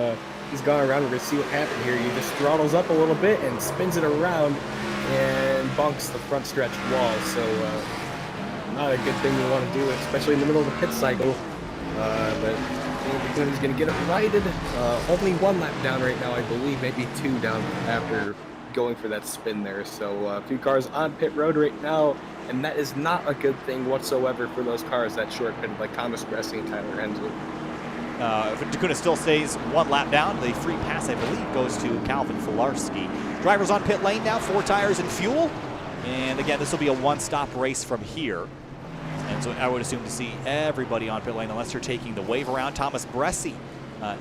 he's gone around. We're gonna see what happened here. He just throttles up a little bit and spins it around and bunks the front stretch wall. So not a good thing you want to do, especially in the middle of the pit cycle. But he's gonna get it righted. Only 1 lap down right now, I believe, maybe 2 down after going for that spin there. So a few cars on pit road right now, and that is not a good thing whatsoever for those cars that short pitted, like Thomas Bressi and Tyler Hensley. DeCuna still stays 1 lap down. The free pass, I believe, goes to Calvin Filarski. Drivers on pit lane now, 4 tires and fuel. And again, this will be a 1-stop race from here. And so I would assume to see everybody on pit lane, unless they're taking the wave around. Thomas Bressi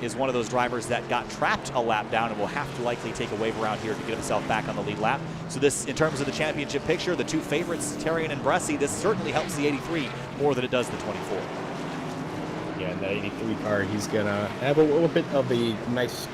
is one of those drivers that got trapped a lap down and will have to likely take a wave around here to get himself back on the lead lap. So this, in terms of the championship picture, the 2 favorites, Terrian and Bressi, this certainly helps the 83 more than it does the 24. Yeah, and that 83 car, he's gonna have a little bit of a nice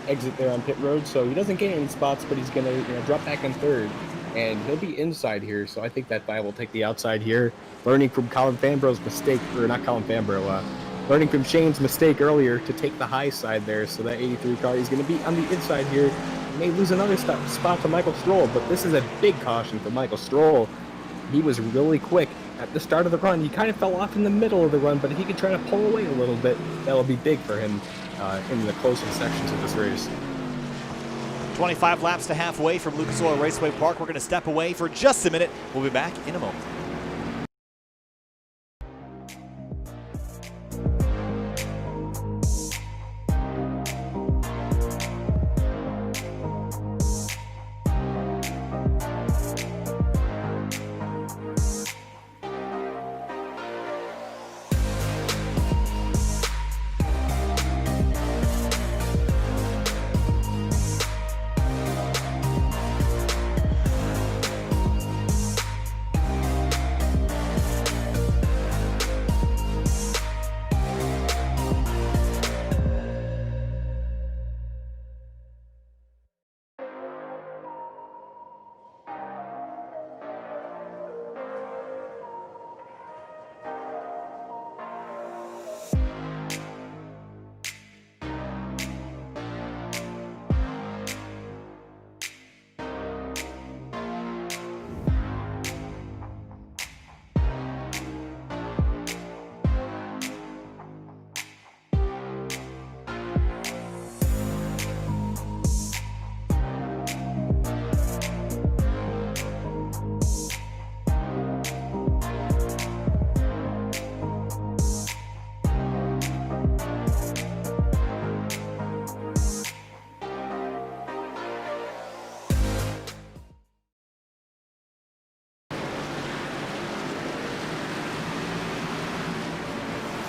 exit there on pit road, so he doesn't gain any spots, but he's gonna drop back in 3rd, and he'll be inside here. So I think that guy will take the outside here, learning from Colin Fambro's mistake, or not Colin Fambro, learning from Shane's mistake earlier to take the high side there. So that 83 car is going to be on the inside here. He may lose another spot to Michael Stroll, but this is a big caution for Michael Stroll. He was really quick at the start of the run. He kind of fell off in the middle of the run, but if he could try to pull away a little bit, that'll be big for him in the closing sections of this race. 25 laps to halfway from Lucas Oil Raceway Park. We're going to step away for just a minute. We'll be back in a moment.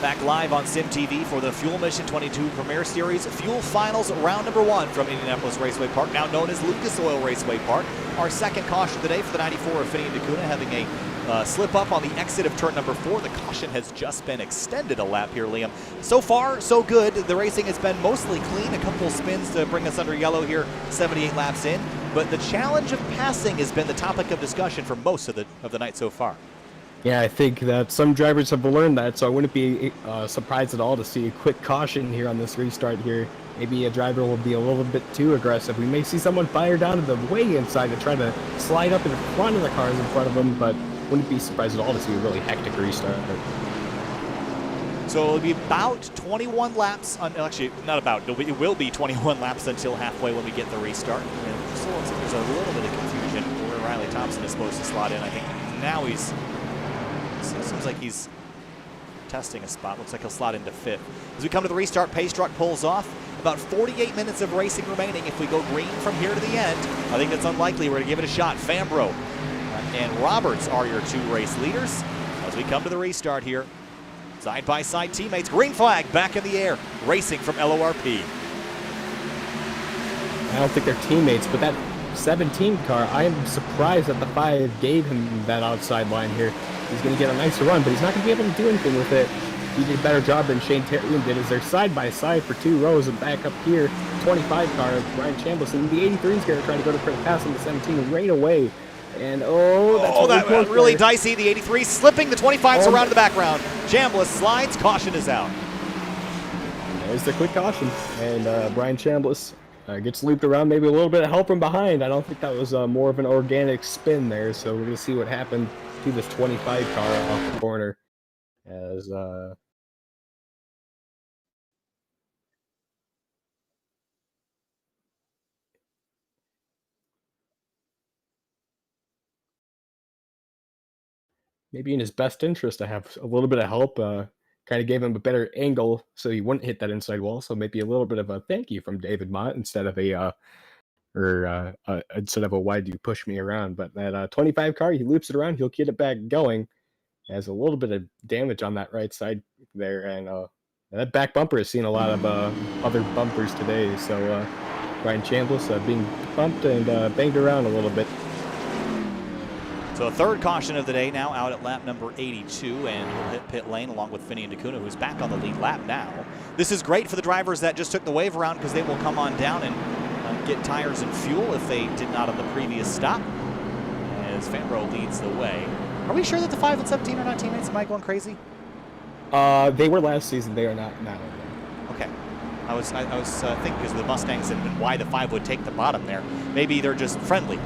Back live on Sim TV for the Fuel Mission 22 Premier Series Fuel Finals Round Number 1 from Indianapolis Raceway Park, now known as Lucas Oil Raceway Park. Our second caution of the day for the 94 of Finney and DeCuna, having a slip up on the exit of turn number 4. The caution has just been extended a lap here, Liam. So far, so good. The racing has been mostly clean. A couple spins to bring us under yellow here, 78 laps in. But the challenge of passing has been the topic of discussion for most of the night so far. Yeah, I think that some drivers have learned that, so I wouldn't be surprised at all to see a quick caution here on this restart here. Maybe a driver will be a little bit too aggressive. We may see someone fire down to the way inside to try to slide up in front of the cars in front of them, but wouldn't be surprised at all to see a really hectic restart. So it'll be about 21 laps, actually not about, it will be 21 laps until halfway when we get the restart. And so there's a little bit of confusion where Riley Thompson is supposed to slot in. I think now it seems like he's testing a spot. Looks like he'll slot into 5th. As we come to the restart, pace truck pulls off. About 48 minutes of racing remaining. If we go green from here to the end, I think that's unlikely. We're going to give it a shot. Fambro and Roberts are your 2 race leaders. As we come to the restart here, side-by-side teammates. Green flag back in the air. Racing from LORP. I don't think they're teammates, but that 17 car, I am surprised that the 5 gave him that outside line here. He's going to get a nicer run, but he's not going to be able to do anything with it. He did a better job than Shane Terrian did as they're side-by-side for 2 rows, and back up here, 25 car, Brian Chambliss, and the 83 is going to try to go to pass on the 17 right away. And that really dicey. The 83 slipping, the 25's around in the background. Chambliss slides, caution is out. There's the quick caution, and Brian Chambliss gets looped around, maybe a little bit of help from behind. I don't think that was more of an organic spin there, so we're going to see what happened to this 25 car off the corner. As maybe in his best interest to have a little bit of help, kind of gave him a better angle so he wouldn't hit that inside wall. So maybe a little bit of a thank you from David Mott instead of instead of a why do you push me around. But that 25 car, he loops it around, he'll get it back going. Has a little bit of damage on that right side there, and that back bumper has seen a lot of other bumpers today. So Brian Chambliss being bumped and banged around a little bit. So a third caution of the day now out at lap number 82, and he'll hit pit lane along with Finney and DeCuna, who's back on the lead lap now. This is great for the drivers that just took the wave around, because they will come on down and get tires and fuel if they did not on the previous stop, as Fambro leads the way. Are we sure that the 5 and 17 are not teammates? Am I going crazy? They were last season. They are not now. Okay. I was thinking because of the Mustangs and why the 5 would take the bottom there. Maybe they're just friendly.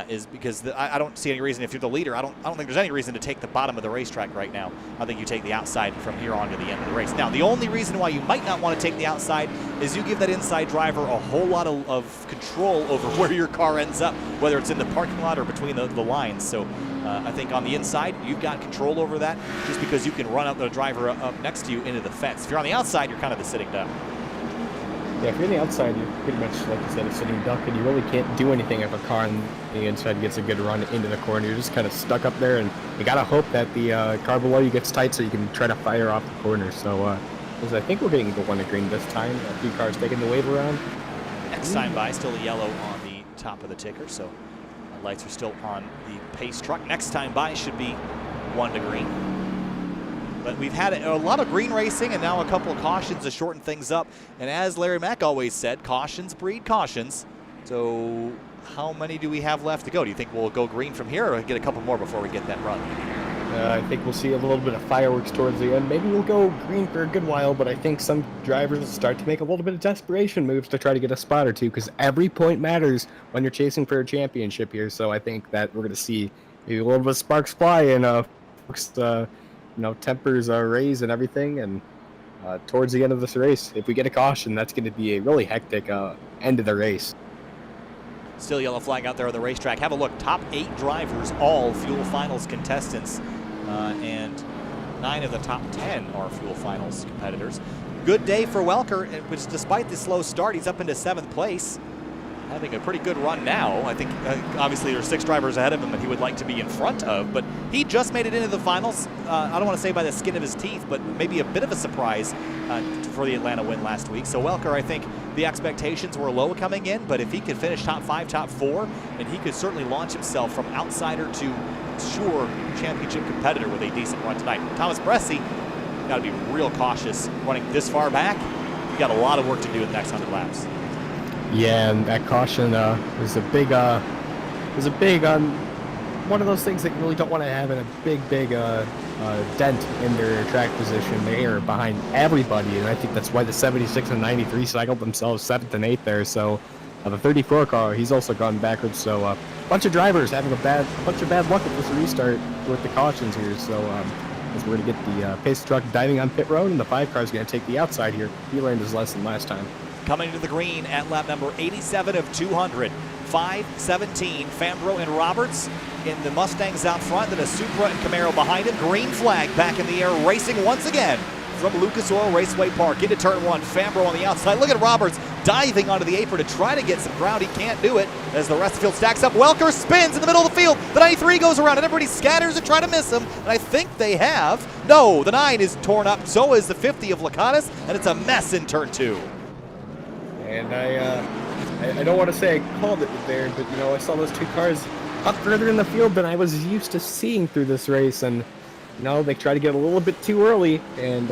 Is because I don't see any reason, if you're the leader, I don't think there's any reason to take the bottom of the racetrack right now. I think you take the outside from here on to the end of the race. Now, the only reason why you might not want to take the outside is you give that inside driver a whole lot of control over where your car ends up, whether it's in the parking lot or between the lines. So I think on the inside, you've got control over that just because you can run up the driver up next to you into the fence. If you're on the outside, you're kind of the sitting duck. Yeah, if you're on the outside, you're pretty much, like you said, a sitting duck, and you really can't do anything if a car on the inside gets a good run into the corner. You're just kind of stuck up there, and you gotta hope that the car below you gets tight so you can try to fire off the corner. So, I think we're getting the one to green this time. A few cars taking the wave around. Next time by, still a yellow on the top of the ticker, so lights are still on the pace truck. Next time by should be 1 to green. But we've had a lot of green racing and now a couple of cautions to shorten things up. And as Larry Mack always said, cautions breed cautions. So how many do we have left to go? Do you think we'll go green from here or get a couple more before we get that run? I think we'll see a little bit of fireworks towards the end. Maybe we'll go green for a good while, but I think some drivers will start to make a little bit of desperation moves to try to get a spot or two, because every point matters when you're chasing for a championship here. So I think that we're going to see maybe a little bit of sparks fly and tempers raise and everything. And towards the end of this race, if we get a caution, that's going to be a really hectic end of the race. Still yellow flag out there on the racetrack. Have a look. Top 8 drivers, all Fuel Finals contestants, and 9 of the top 10 are Fuel Finals competitors. Good day for Welker, which despite the slow start, he's up into 7th place. Having a pretty good run now. I think obviously there's 6 drivers ahead of him that he would like to be in front of, but he just made it into the finals. I don't want to say by the skin of his teeth, but maybe a bit of a surprise for the Atlanta win last week. So Welker, I think the expectations were low coming in, but if he could finish top 5, top 4, then he could certainly launch himself from outsider to sure championship competitor with a decent run tonight. Thomas Bressi, got to be real cautious running this far back. You got a lot of work to do in the next 100 laps. Yeah, and that caution was a big one of those things that you really don't want to have in a big dent in their track position. They are behind everybody, and I think that's why the 76 and 93 cycled themselves 7th and 8th there. So the 34 car, he's also gone backwards. So a bunch of drivers having a bunch of bad luck at this restart with the cautions here. So as we're going to get the pace truck diving on pit road, and the 5 car is going to take the outside here. He learned his lesson last time. Coming to the green at lap number 87 of 200. 5:17, Fambro and Roberts in the Mustangs out front, then a Supra and Camaro behind him. Green flag back in the air, racing once again from Lucas Oil Raceway Park into turn 1. Fambro on the outside. Look at Roberts diving onto the apron to try to get some ground. He can't do it as the rest of the field stacks up. Welker spins in the middle of the field. The 93 goes around and everybody scatters to try to miss him. And I think they have. No, the 9 is torn up. So is the 50 of Lacatus, and it's a mess in turn 2. And I don't want to say I called it there, but I saw those 2 cars up further in the field than I was used to seeing through this race, and they tried to get a little bit too early, and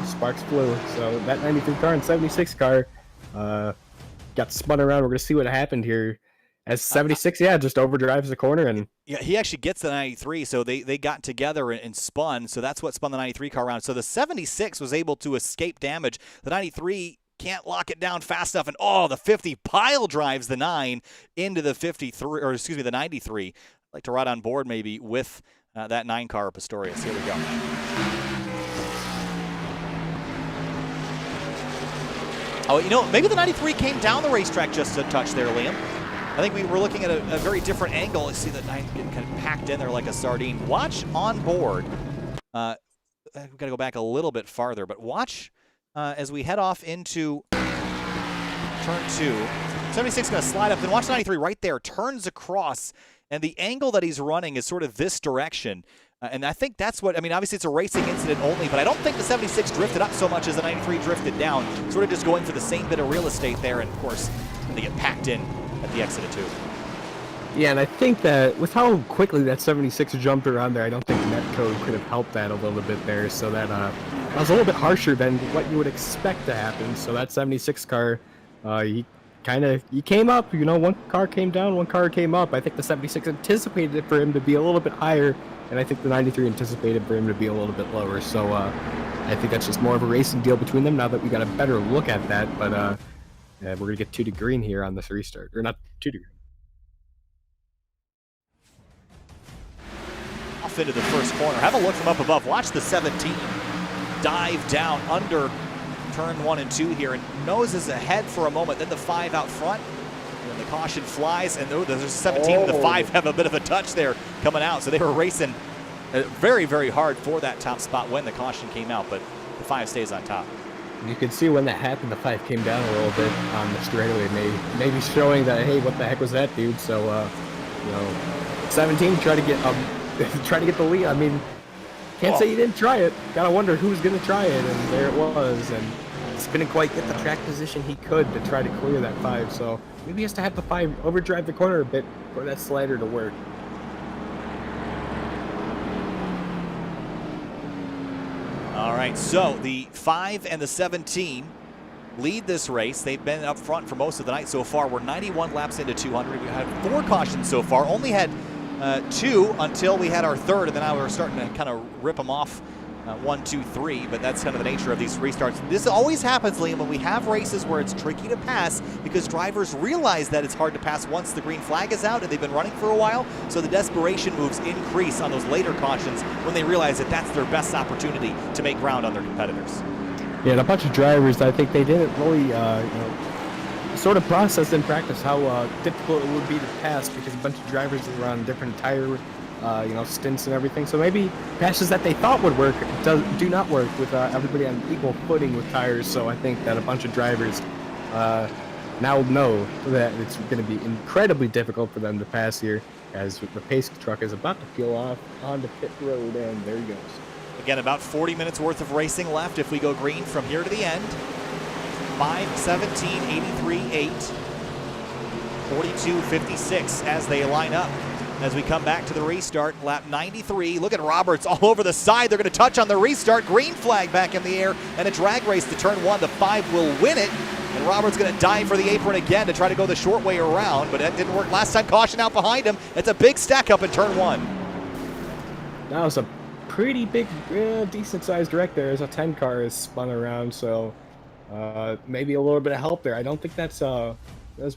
sparks flew. So that 93 car and 76 car got spun around. We're gonna see what happened here. As 76, just overdrives the corner, and yeah, he actually gets the 93, so they got together and spun. So that's what spun the 93 car around. So the 76 was able to escape damage. The 93 can't lock it down fast enough, and the 50 pile drives the 9 into the 53, or excuse me, the 93. I'd like to ride on board maybe with that 9 car, Pistorius. Here we go. Oh, maybe the 93 came down the racetrack just a touch there, Liam. I think we were looking at a very different angle. You see that 9 getting kind of packed in there like a sardine. Watch on board. We've got to go back a little bit farther, but watch as we head off into turn 2. 76 going to slide up. Then watch 93 right there. Turns across. And the angle that he's running is sort of this direction. And I think that's what, obviously it's a racing incident only, but I don't think the 76 drifted up so much as the 93 drifted down. Sort of just going for the same bit of real estate there. And, of course, they get packed in at the exit of 2. Yeah, and I think that with how quickly that 76 jumped around there, I don't think netcode could have helped that a little bit there. So that was a little bit harsher than what you would expect to happen. So that 76 car, he he came up, one car came down, one car came up. I think the 76 anticipated for him to be a little bit higher, and I think the 93 anticipated for him to be a little bit lower. So I think that's just more of a racing deal between them now that we got a better look at that. But we're going to get 2 to green here on this restart. Or not 2 to green. Off into the first corner. Have a look from up above. Watch the 17 dive down under turn 1 and 2 here, and noses ahead for a moment. Then the 5 out front, and the caution flies, and there's 17 and the 5 have a bit of a touch there coming out. So they were racing very, very hard for that top spot when the caution came out, but the 5 stays on top. You can see when that happened, the 5 came down a little bit on the straightaway, maybe showing that, hey, what the heck was that, dude? So 17 try to get the lead. I mean, can't say you didn't try it. Gotta wonder who's gonna try it, and there it was. And just couldn't quite get the track position he could to try to clear that 5. So maybe he has to have the 5 overdrive the corner a bit for that slider to work. All right, so the 5 and the 17 lead this race. They've been up front for most of the night so far. We're 91 laps into 200. We've had 4 cautions so far. Only had 2 until we had our 3rd, and then now we're starting to kind of rip them off 1, 2, 3, but that's kind of the nature of these restarts. This always happens, Liam, when we have races where it's tricky to pass because drivers realize that it's hard to pass once the green flag is out and they've been running for a while, so the desperation moves increase on those later cautions when they realize that that's their best opportunity to make ground on their competitors. Yeah, and a bunch of drivers, I think they didn't really sort of process in practice how difficult it would be to pass because a bunch of drivers are on different tire stints and everything. So maybe passes that they thought would work do not work with everybody on equal footing with tires. So I think that a bunch of drivers now know that it's going to be incredibly difficult for them to pass here as the pace truck is about to peel off onto pit road, and there he goes. Again, about 40 minutes worth of racing left if we go green from here to the end. 5, 17, 83, 8, 42, 56 as they line up. As we come back to the restart, lap 93. Look at Roberts all over the side. They're going to touch on the restart. Green flag back in the air, and a drag race to turn 1. The 5 will win it, and Roberts going to dive for the apron again to try to go the short way around, but that didn't work last time. Caution out behind him. It's a big stack up in turn 1. That was a pretty big, decent-sized wreck there as a 10 car is spun around, so maybe a little bit of help there. I don't think that's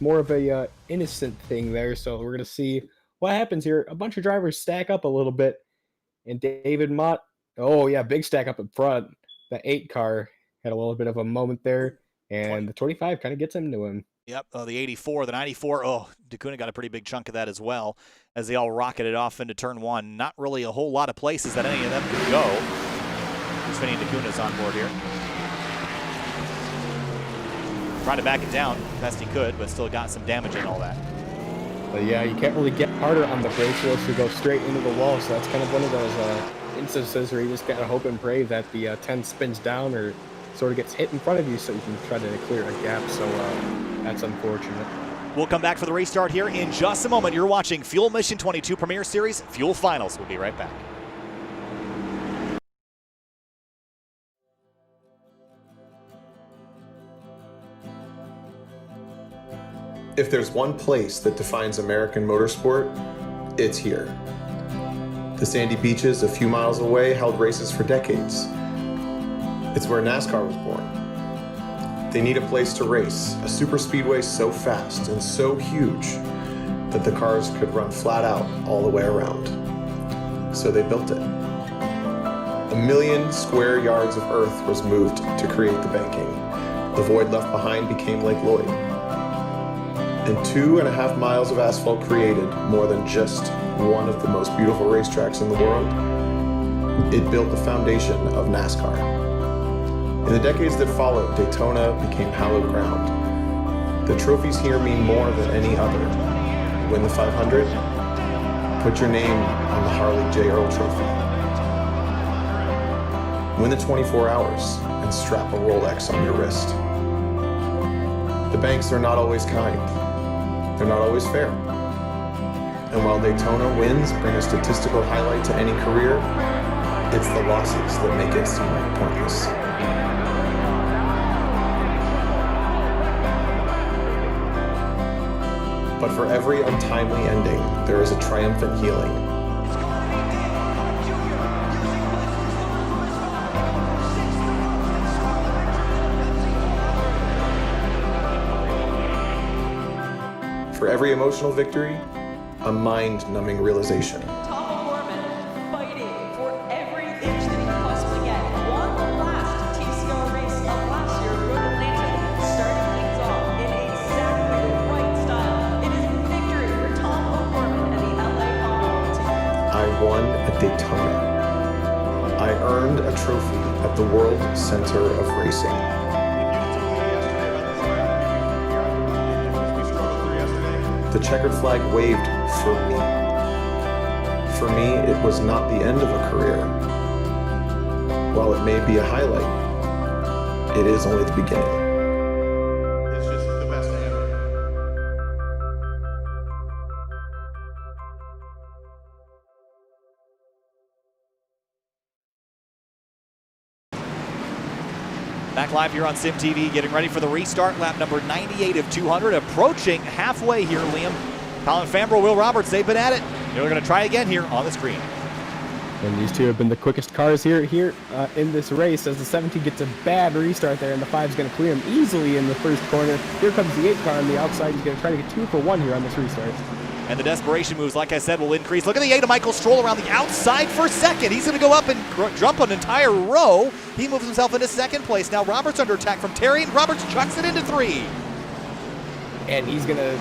more of a innocent thing there, so we're going to see what happens here. A bunch of drivers stack up a little bit, and David Mott, oh yeah, big stack up in front. The 8 car had a little bit of a moment there, and the 25 kind of gets into him. Yep, the 84, the 94, DeCuna got a pretty big chunk of that as well as they all rocketed off into turn 1. Not really a whole lot of places that any of them could go. Just Vinny DeCuna's on board here. Tried to back it down best he could, but still got some damage in all that. But yeah, you can't really get harder on the brake wheels to go straight into the wall, so that's kind of one of those instances where you just gotta hope and pray that the 10 spins down or sort of gets hit in front of you so you can try to clear a gap, so that's unfortunate. We'll come back for the restart here in just a moment. You're watching Fuel Mission 22 Premier Series Fuel Finals. We'll be right back. If there's one place that defines American motorsport, it's here. The sandy beaches a few miles away held races for decades. It's where NASCAR was born. They need a place to race, a super speedway so fast and so huge that the cars could run flat out all the way around. So they built it. 1 million square yards of earth was moved to create the banking. The void left behind became Lake Lloyd. And 2.5 miles of asphalt created more than just one of the most beautiful racetracks in the world. It built the foundation of NASCAR. In the decades that followed, Daytona became hallowed ground. The trophies here mean more than any other. Win the 500, put your name on the Harley J. Earl Trophy. Win the 24 hours and strap a Rolex on your wrist. The banks are not always kind. They're not always fair. And while Daytona wins bring a statistical highlight to any career, it's the losses that make it seem pointless. But for every untimely ending, there is a triumphant healing. For every emotional victory, a mind-numbing realization. Tom O'Gorman fighting for every inch that he can possibly get. Won the last TCR race of last year, Road Atlantic, starting things off in exactly the right style. It is victory for Tom O'Gorman and the LA Honda team. I won at Daytona. I earned a trophy at the World Center of Racing. The checkered flag waved for me. For me, it was not the end of a career. While it may be a highlight, it is only the beginning. It's just the best ever. Back live here on Sim TV, getting ready for the restart. Lap number 98 of 200, approaching halfway here, Liam. Colin Fambro, Will Roberts, they've been at it. They're going to try again here on the screen. And these two have been the quickest cars here in this race, as the 17 gets a bad restart there, and the 5 is going to clear him easily in the first corner. Here comes the 8 car on the outside. He's going to try to get 2 for 1 here on this restart. And the desperation moves, like I said, will increase. Look at the 8 of Michael Stroll around the outside for second. He's going to go up and jump an entire row. He moves himself into second place. Now Roberts under attack from Terry, and Roberts chucks it into 3. And he's going to,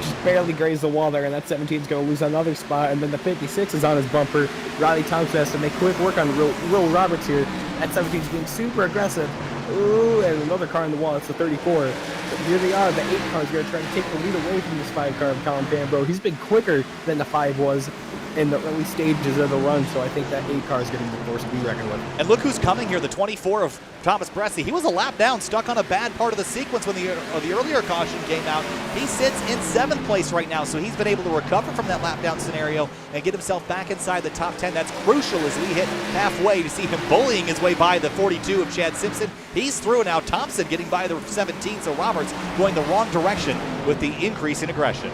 just barely graze the wall there, and that 17 is going to lose another spot, and then the 56 is on his bumper. Riley Thompson has to make quick work on Will Roberts here. That 17 is being super aggressive. Ooh, and another car in the wall, it's the 34. But here they are, the 8 car is going to try to take the lead away from this 5 car of Colin Fambro. He's been quicker than the 5 was in the early stages of the run, so I think that 8 car is going to be the force to be reckoned with. And look who's coming here, the 24 of Thomas Bressi. He was a lap down, stuck on a bad part of the sequence when the earlier caution came out. He sits in 7th place right now, so he's been able to recover from that lap down scenario and get himself back inside the top 10. That's crucial as we hit halfway to see him bullying his way by the 42 of Chad Simpson. He's through now. Thompson getting by the 17, so Roberts going the wrong direction with the increase in aggression.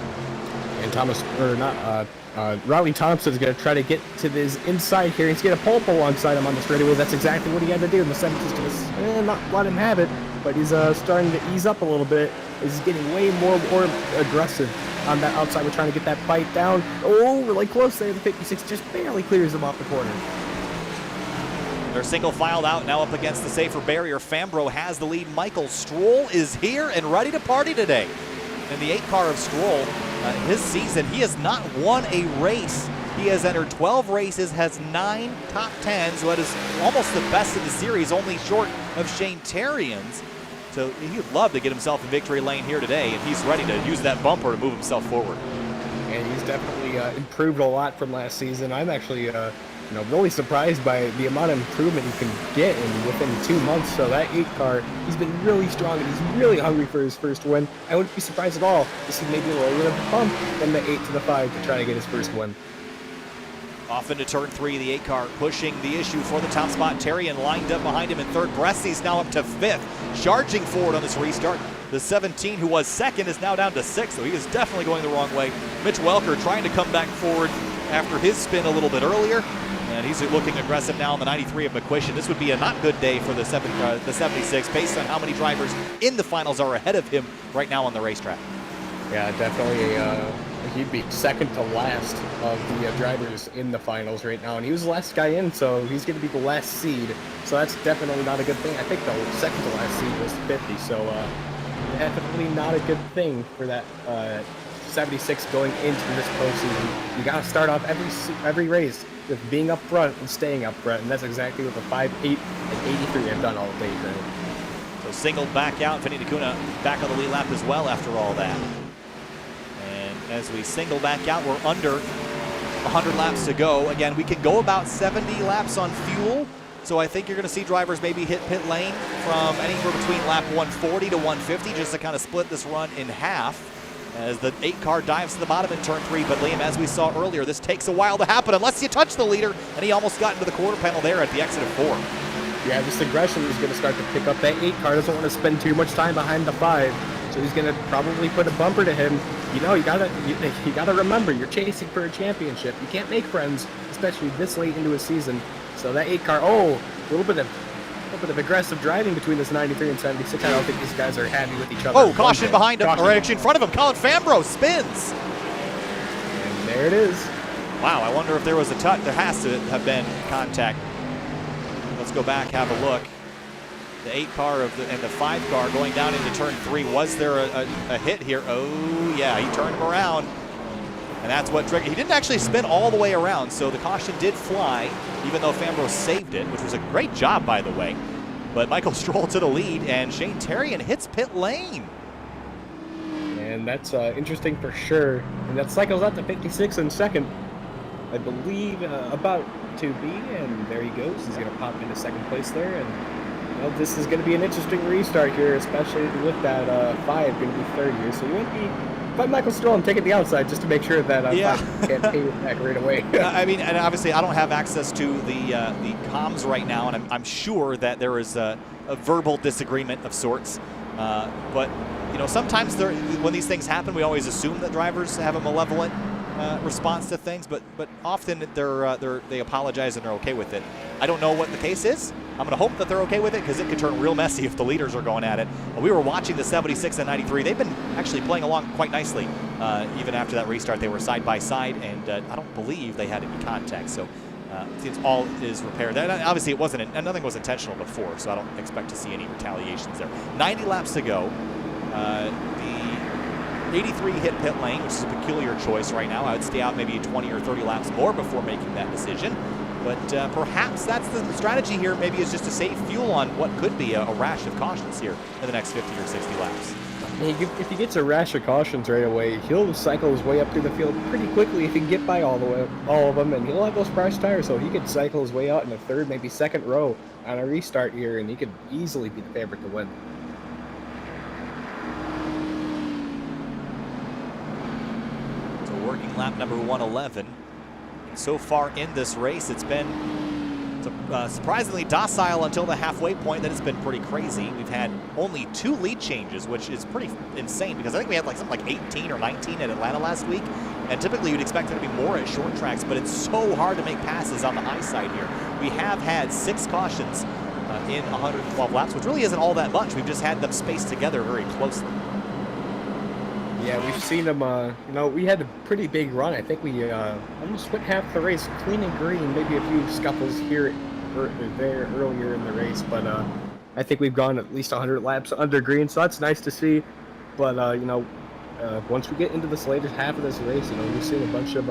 And Riley Thompson is going to try to get to this inside here. He's going to pull up alongside him on the straightaway. That's exactly what he had to do. And the 17's going to not let him have it, but he's starting to ease up a little bit. He's getting way more aggressive on that outside. We're trying to get that bite down. Oh, really close there. The 56 just barely clears him off the corner. They're single filed out now up against the safer barrier. Fambro has the lead. Michael Stroll is here and ready to party today. In the 8 car of Stroll, his season, he has not won a race. He has entered 12 races, has 9 top 10s, so that is almost the best of the series, only short of Shane Terrian's. So he'd love to get himself in victory lane here today, and he's ready to use that bumper to move himself forward. And he's definitely improved a lot from last season. I'm actually really surprised by the amount of improvement he can get within 2 months. So that 8 car, he's been really strong and he's really hungry for his first win. I wouldn't be surprised at all to see maybe a little bit of a bump from the 8 to the 5 to try to get his first win. Off into turn 3, the 8 car pushing the issue for the top spot. Terrian lined up behind him in 3rd. Bressi's now up to 5th, charging forward on this restart. The 17, who was 2nd, is now down to 6th, so he is definitely going the wrong way. Mitch Welker trying to come back forward after his spin a little bit earlier. And he's looking aggressive now on the 93 of McQuistion. This would be a not good day for the 76 based on how many drivers in the finals are ahead of him right now on the racetrack. Yeah, definitely. He'd be second to last of the drivers in the finals right now. And he was the last guy in, so he's going to be the last seed. So that's definitely not a good thing. I think the second to last seed was 50, so definitely not a good thing for that 76 going into this postseason. You got to start off every race with being up front and staying up front, and that's exactly what the 5, 8, and 83 have done all day today. So singled back out, Vinny DeCuna back on the lead lap as well after all that. And as we single back out, we're under 100 laps to go. Again, we can go about 70 laps on fuel, so I think you're going to see drivers maybe hit pit lane from anywhere between lap 140 to 150 just to kind of split this run in half, as the 8 car dives to the bottom in turn 3. But Liam, as we saw earlier, this takes a while to happen unless you touch the leader, and he almost got into the quarter panel there at the exit of 4. Yeah, this aggression is going to start to pick up. That 8 car doesn't want to spend too much time behind the 5. so he's gonna probably put a bumper to him. You know, you gotta remember, you're chasing for a championship. You can't make friends, especially this late into a season. So that 8 car, a little bit of aggressive driving between this 93 and 76. I don't think these guys are happy with each other. Oh, caution behind him, or actually in front of him. Colin Fambro spins. And there it is. Wow, I wonder if there was a touch. There has to have been contact. Let's go back, have a look. The 8 car and the 5 car going down into turn 3. Was there a hit here? Oh, yeah, he turned him around. And that's what triggered. He didn't actually spin all the way around, so the caution did fly, even though Fambro saved it, which was a great job, by the way. But Michael Stroll to the lead, and Shane Terrian hits pit lane. And that's interesting for sure. And that cycles out to 56 in second, I believe, about to be. And there he goes. He's going to pop into second place there. And well, this is going to be an interesting restart here, especially with that 5 going to be third here. So you won't be fight Michael Stroll and take it the outside just to make sure that 5 can't pay it back right away. I mean, and obviously I don't have access to the comms right now, and I'm sure that there is a verbal disagreement of sorts. But you know, sometimes when these things happen, we always assume that drivers have a malevolent response to things, but often they apologize and they're okay with it. I don't know what the case is. I'm going to hope that they're okay with it, because it could turn real messy if the leaders are going at it. But we were watching the 76 and 93. They've been actually playing along quite nicely. Even after that restart, they were side by side, and I don't believe they had any contact. So it seems all is repaired. And obviously, it wasn't, and nothing was intentional before, so I don't expect to see any retaliations there. 90 laps to go. The 83 hit pit lane, which is a peculiar choice right now. I would stay out maybe 20 or 30 laps more before making that decision. But perhaps that's the strategy here. Maybe is just to save fuel on what could be a rash of cautions here in the next 50 or 60 laps. If he gets a rash of cautions right away, he'll cycle his way up through the field pretty quickly if he can get by all of them, and he'll have those price tires, so he could cycle his way out in the third, maybe second row on a restart here, and he could easily be the favorite to win. So working lap number 111. So far in this race, it's been surprisingly docile until the halfway point. Then it's been pretty crazy. We've had only 2 lead changes, which is pretty insane, because I think we had something like 18 or 19 at Atlanta last week, and typically you'd expect there to be more at short tracks, but it's so hard to make passes on the high side here. We have had 6 cautions in 112 laps, which really isn't all that much. We've just had them spaced together very closely. Yeah, we've seen them, you know, we had a pretty big run. I think we almost went half the race clean and green, maybe a few scuffles here or there earlier in the race, but I think we've gone at least 100 laps under green, so that's nice to see. But, you know, once we get into this later half of this race, you know, we're seeing a bunch of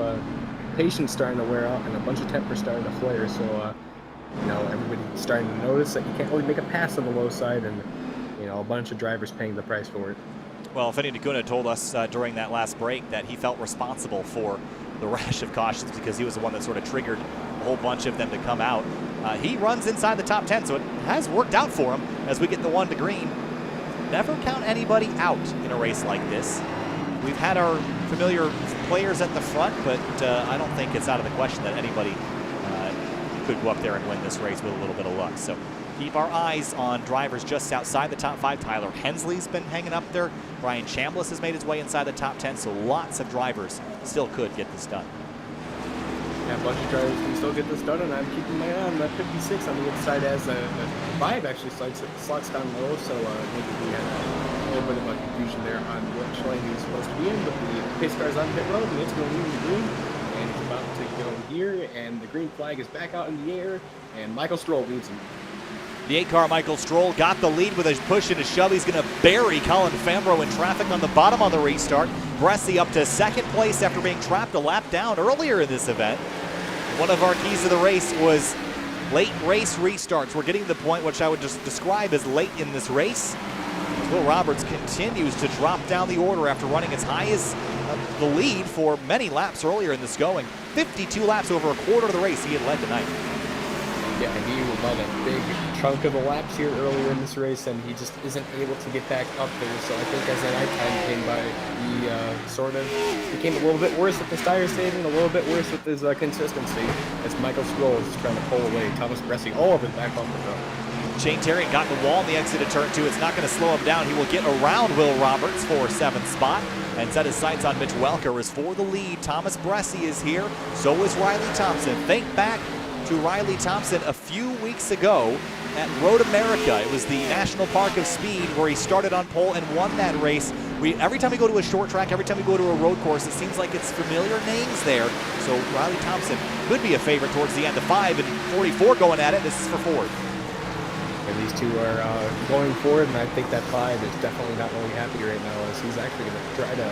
patience starting to wear out and a bunch of temper starting to flare, so, you know, everybody's starting to notice that you can't really make a pass on the low side, and, you know, a bunch of drivers paying the price for it. Well, Finny Naguna told us during that last break that he felt responsible for the rash of cautions because he was the one that sort of triggered a whole bunch of them to come out. He runs inside the top 10, so it has worked out for him as we get the 1 to green. Never count anybody out in a race like this. We've had our familiar players at the front, but I don't think it's out of the question that anybody could go up there and win this race with a little bit of luck. So keep our eyes on drivers just outside the top 5. Tyler Hensley's been hanging up there. Brian Chambliss has made his way inside the top 10, so lots of drivers still could get this done. Yeah, a bunch of drivers can still get this done, and I'm keeping my eye on that 56 on the inside as the 5 actually slots down low, so maybe we had a little bit of a confusion there on which lane he was supposed to be in, but the pace car's on pit road, and it's going to leave the green, and he's about to go here, and the green flag is back out in the air, and Michael Stroll leads him. The 8 car Michael Stroll got the lead with a push and a shove. He's going to bury Colin Fambro in traffic on the bottom on the restart. Bressi up to second place after being trapped a lap down earlier in this event. One of our keys to the race was late race restarts. We're getting to the point which I would just describe as late in this race. Will Roberts continues to drop down the order after running as high as the lead for many laps earlier in this going. 52 laps over a quarter of the race he had led tonight. Yeah, and he led a big chunk of the laps here earlier in this race, and he just isn't able to get back up there. So I think as the nighttime came by, he sort of became a little bit worse with his tire saving, a little bit worse with his consistency, as Michael Stroll is trying to pull away Thomas Bressi all of his back bumper though. Shane Terrian got the wall in the exit of turn 2. It's not going to slow him down. He will get around Will Roberts for 7th spot and set his sights on Mitch Welker. As for the lead, Thomas Bressi is here. So is Riley Thompson. Think back to Riley Thompson a few weeks ago at Road America. It was the National Park of Speed where he started on pole and won that race. Every time we go to a short track, every time we go to a road course, it seems like it's familiar names there. So Riley Thompson could be a favorite towards the end. The 5 and 44 going at it. This is for Ford. And these two are going forward, and I think that 5 is definitely not really happy right now, as he's actually going to try to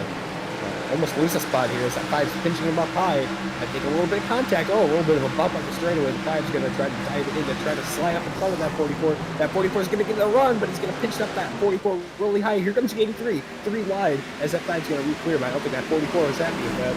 almost lose a spot here as that 5's pinching him up high. I think a little bit of contact, a little bit of a bump on the straightaway. The 5's going to try to dive in to try to slide up in front of that 44. That 44 is going to get a run, but he's going to pinch up that 44 really high. Here comes the 83, 3 wide, as that 5's going to re-clear, but I don't think that 44 is happy with that.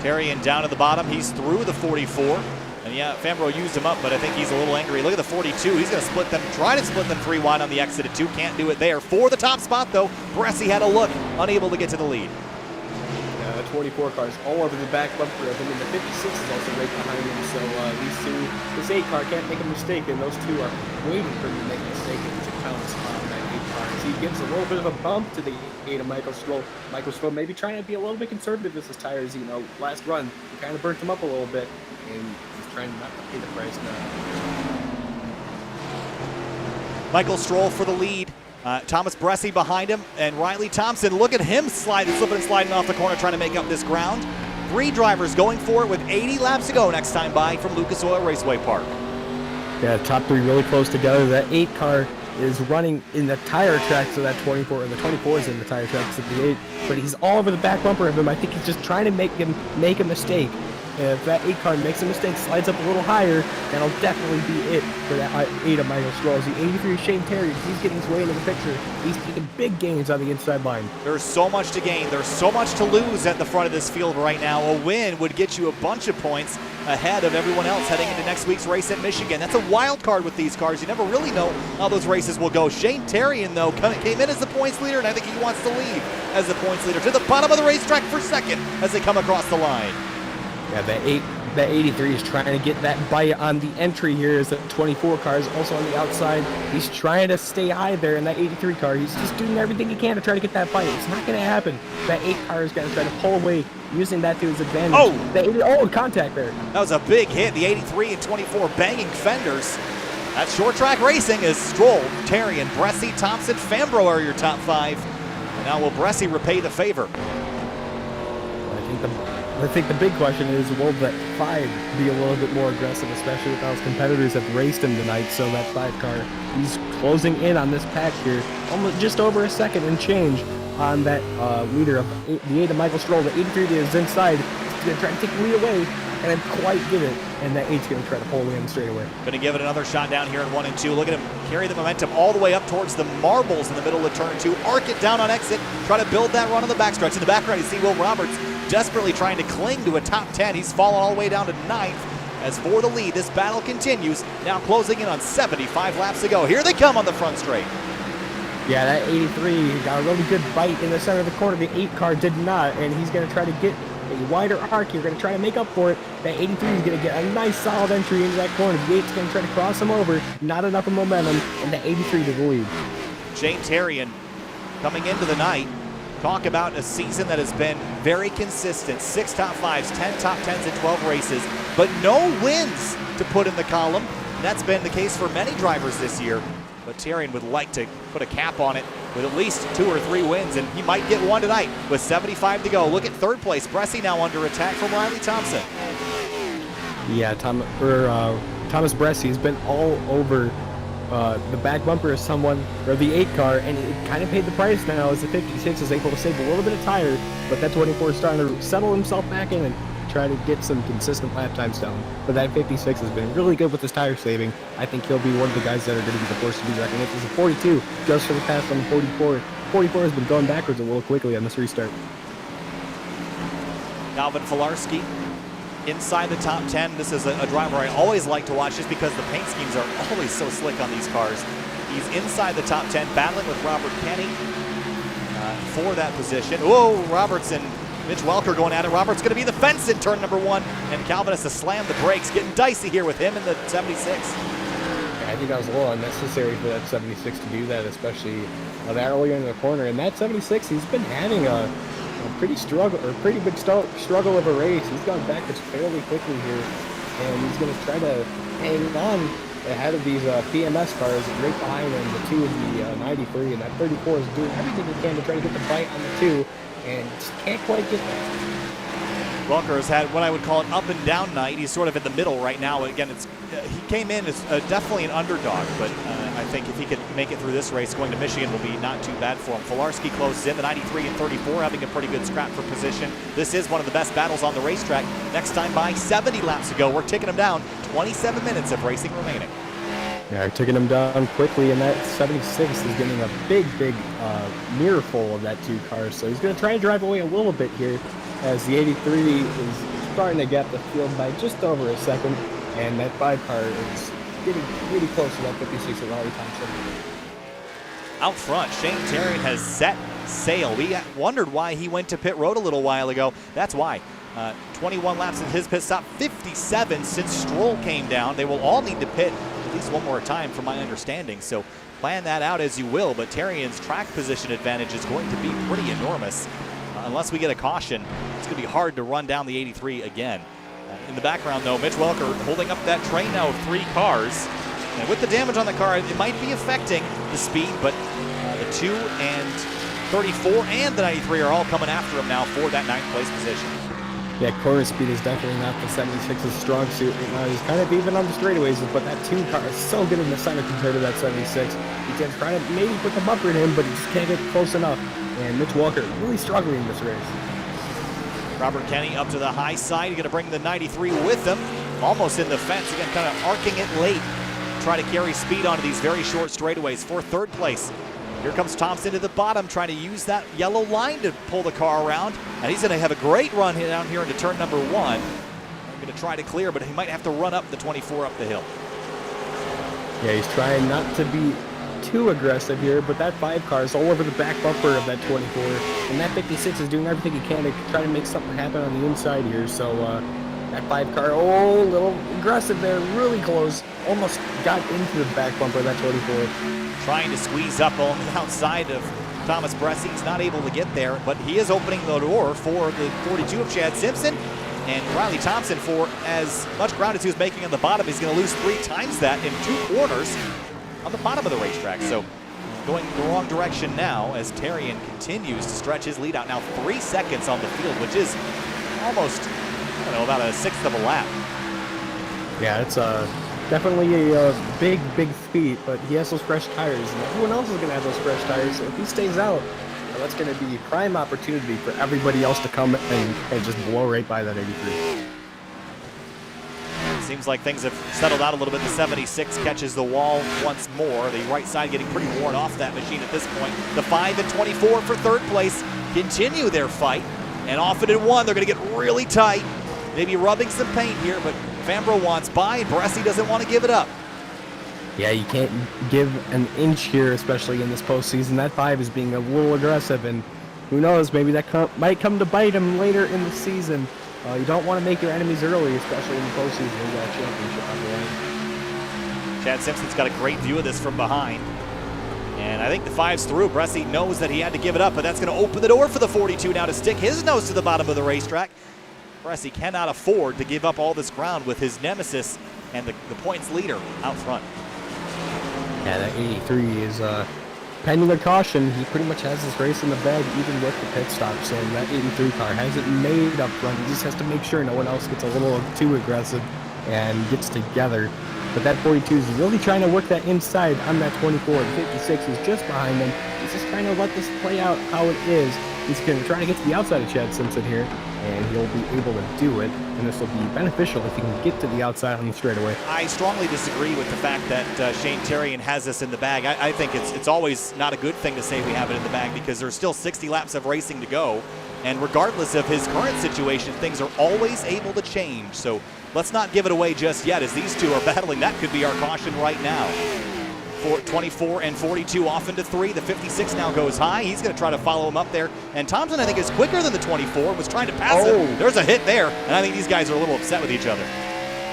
Terrian down at the bottom. He's through the 44. And yeah, Fambro used him up, but I think he's a little angry. Look at the 42. He's going to split them, try to split them 3 wide on the exit at 2. Can't do it there. For the top spot, though, Bressi had a look, unable to get to the lead. Yeah, that 24 car is all over the back bumper of him, and the 56 is also right behind him. So these two, this 8 car can't make a mistake, and those two are waiting for him to make a mistake and to pounce on that 8 car. As he gives a little bit of a bump to the 8 of Michael Stroll. Michael Stroll maybe trying to be a little bit conservative with his tires. You know, last run, he kind of burnt him up a little bit, and trying not to pay the price now. Michael Stroll for the lead. Thomas Bressi behind him, and Riley Thompson. Look at him slipping and sliding off the corner, trying to make up this ground. 3 drivers going for it with 80 laps to go next time by from Lucas Oil Raceway Park. Yeah, top 3 really close together. That 8 car is running in the tire track, so that 24, or the 24 is in the tire tracks of the 8, but he's all over the back bumper of him. I think he's just trying to make him make a mistake. And if that 8 car makes a mistake, slides up a little higher, that'll definitely be it for that 8 of Michael Stroll. The 83 Shane Terry, he's getting his way into the picture. He's taking big gains on the inside line. There's so much to gain. There's so much to lose at the front of this field right now. A win would get you a bunch of points ahead of everyone else heading into next week's race at Michigan. That's a wild card with these cars. You never really know how those races will go. Shane Terrian, though, came in as the points leader, and I think he wants to leave as the points leader to the bottom of the racetrack for second as they come across the line. Yeah, that 83 is trying to get that bite on the entry here, as the 24 car is also on the outside. He's trying to stay high there in that 83 car. He's just doing everything he can to try to get that bite. It's not going to happen. That 8 car is going to try to pull away, using that to his advantage. Oh! Contact there. That was a big hit. The 83 and 24 banging fenders. That's short track racing as Stroll, Terrian, Bressi, Thompson, Fambro are your top 5. And now will Bressi repay the favor? I think the big question is, will that 5 be a little bit more aggressive, especially with those competitors that raced him tonight? So that 5 car, he's closing in on this pack here, almost just over a second and change on that leader of the 8 of Michael Stroll. The 83 is inside. He's going to try to take the lead away, and then quite get it. And that 8's going to try to pull away in straight away. Going to give it another shot down here in 1 and 2. Look at him carry the momentum all the way up towards the marbles in the middle of turn 2. Arc it down on exit. Try to build that run on the backstretch. In the background, you see Will Roberts desperately trying to cling to a top 10. He's fallen all the way down to 9th. As for the lead, this battle continues. Now closing in on 75 laps to go. Here they come on the front straight. Yeah, that 83 got a really good bite in the center of the corner. The 8 car did not, and he's going to try to get a wider arc. You're going to try to make up for it. That 83 is going to get a nice solid entry into that corner. The 8's going to try to cross him over. Not enough of momentum, and the 83 to the lead. Shane Terrian coming into the night. Talk about a season that has been very consistent. 6 top 5s, 10 top 10s in 12 races, but no wins to put in the column. And that's been the case for many drivers this year. But Terrian would like to put a cap on it with at least 2 or 3 wins, and he might get one tonight with 75 to go. Look at 3rd place. Bressi now under attack from Riley Thompson. Yeah, Thomas Bressi has been all over the back bumper of someone, or the 8 car, and it kind of paid the price now as the 56 is able to save a little bit of tire, but that 24 is starting to settle himself back in and try to get some consistent lap times down. But that 56 has been really good with his tire saving. I think he'll be one of the guys that are going to be the force to be reckoned with. It's a 42 just for the pass on the 44. 44 has been going backwards a little quickly on this restart. Calvin Filarski inside the top 10. This is a driver I always like to watch just because the paint schemes are always so slick on these cars. He's inside the top 10, battling with Robert Kenny for that position. Whoa, Roberts and Mitch Welker going at it. Roberts going to be the fence in turn number 1, and Calvin has to slam the brakes. Getting dicey here with him in the 76. think that was a little unnecessary for that 76 to do that, especially that earlier in the corner. And that 76, he's been having a pretty big struggle of a race. He's gone backwards fairly quickly here, and he's going to try to hang on ahead of these PMS cars right behind him, the 2 of the 93, and that 34 is doing everything he can to try to get the bite on the 2, and just can't quite get that. Welker has had what I would call an up and down night. He's sort of in the middle right now. Again, he came in as definitely an underdog, but I think if he could make it through this race, going to Michigan will be not too bad for him. Filarski closes in, the 93 and 34 having a pretty good scrap for position. This is one of the best battles on the racetrack. Next time by 70 laps ago, we're ticking him down. 27 minutes of racing remaining. Yeah, ticking him down quickly, and that 76 is getting a big mirror full of that 2 cars. So he's going to try and drive away a little bit here, as the 83 is starting to gap the field by just over a second, and that 5 car is getting really close to that 56 of Raleigh Thompson. Out front, Shane Terrian has set sail. We wondered why he went to pit road a little while ago. That's why. 21 laps in his pit stop, 57 since Stroll came down. They will all need to pit at least one more time from my understanding, so plan that out as you will, but Terrian's track position advantage is going to be pretty enormous. Unless we get a caution, it's going to be hard to run down the 83 again. In the background, though, Mitch Welker holding up that train now of 3 cars. And with the damage on the car, it might be affecting the speed, but the 2 and 34 and the 93 are all coming after him now for that 9th place position. Yeah, corner speed is definitely not the 76's strong suit right now. He's kind of even on the straightaways, but that 2 car is so good in the center compared to that 76. He can try to maybe put the bumper in him, but he just can't get close enough. And Mitch Welker really struggling in this race. Robert Kenny up to the high side. He's going to bring the 93 with him. Almost in the fence. Again, kind of arcing it late. Try to carry speed onto these very short straightaways for 3rd place. Here comes Thompson to the bottom, trying to use that yellow line to pull the car around. And he's going to have a great run down here into turn number 1. I'm going to try to clear, but he might have to run up the 24 up the hill. Yeah, he's trying not to be too aggressive here, but that 5 car is all over the back bumper of that 24, and that 56 is doing everything he can to try to make something happen on the inside here. So that 5 car, a little aggressive there, really close, almost got into the back bumper of that 24. Trying to squeeze up on the outside of Thomas Bressi. He's not able to get there, but he is opening the door for the 42 of Chad Simpson. And Riley Thompson, for as much ground as he was making on the bottom, he's going to lose 3 times that in 2 corners on the bottom of the racetrack. So going the wrong direction now as Terrian continues to stretch his lead out. Now 3 seconds on the field, which is almost, I don't know, about a 1/6 of a lap. Yeah, it's definitely a big feat, but he has those fresh tires, and everyone else is going to have those fresh tires. So if he stays out, that's going to be prime opportunity for everybody else to come and just blow right by that 83. Seems like things have settled out a little bit. The 76 catches the wall once more. The right side getting pretty worn off that machine at this point. The 5 and 24 for 3rd place continue their fight. And off it in 1, they're going to get really tight. Maybe rubbing some paint here, but Fambro wants by, and Bressi doesn't want to give it up. Yeah, you can't give an inch here, especially in this postseason. That 5 is being a little aggressive, and who knows, maybe that might come to bite him later in the season. You don't want to make your enemies early, especially in the postseason. You got a championship on the line. Chad Simpson's got a great view of this from behind. And I think the 5's through. Bressi knows that he had to give it up, but that's going to open the door for the 42 now to stick his nose to the bottom of the racetrack. Bressi cannot afford to give up all this ground with his nemesis and the points leader out front. Yeah, that 83 is pending a caution. He pretty much has this race in the bag, even with the pit stop. So that 83 car has it made up front. He just has to make sure no one else gets a little too aggressive and gets together. But that 42 is really trying to work that inside on that 24. The 56 is just behind him. He's just trying to let this play out how it is. He's going to try to get to the outside of Chad Simpson here, and he'll be able to do it. And this will be beneficial if he can get to the outside on the straightaway. I strongly disagree with the fact that Shane Terrian has this in the bag. I think it's always not a good thing to say we have it in the bag, because there's still 60 laps of racing to go. And regardless of his current situation, things are always able to change. So let's not give it away just yet, as these two are battling. That could be our caution right now. For 24 and 42 off into 3. The 56 now goes high. He's going to try to follow him up there. And Thompson, I think, is quicker than the 24. Was trying to pass him. There's a hit there. And I think these guys are a little upset with each other.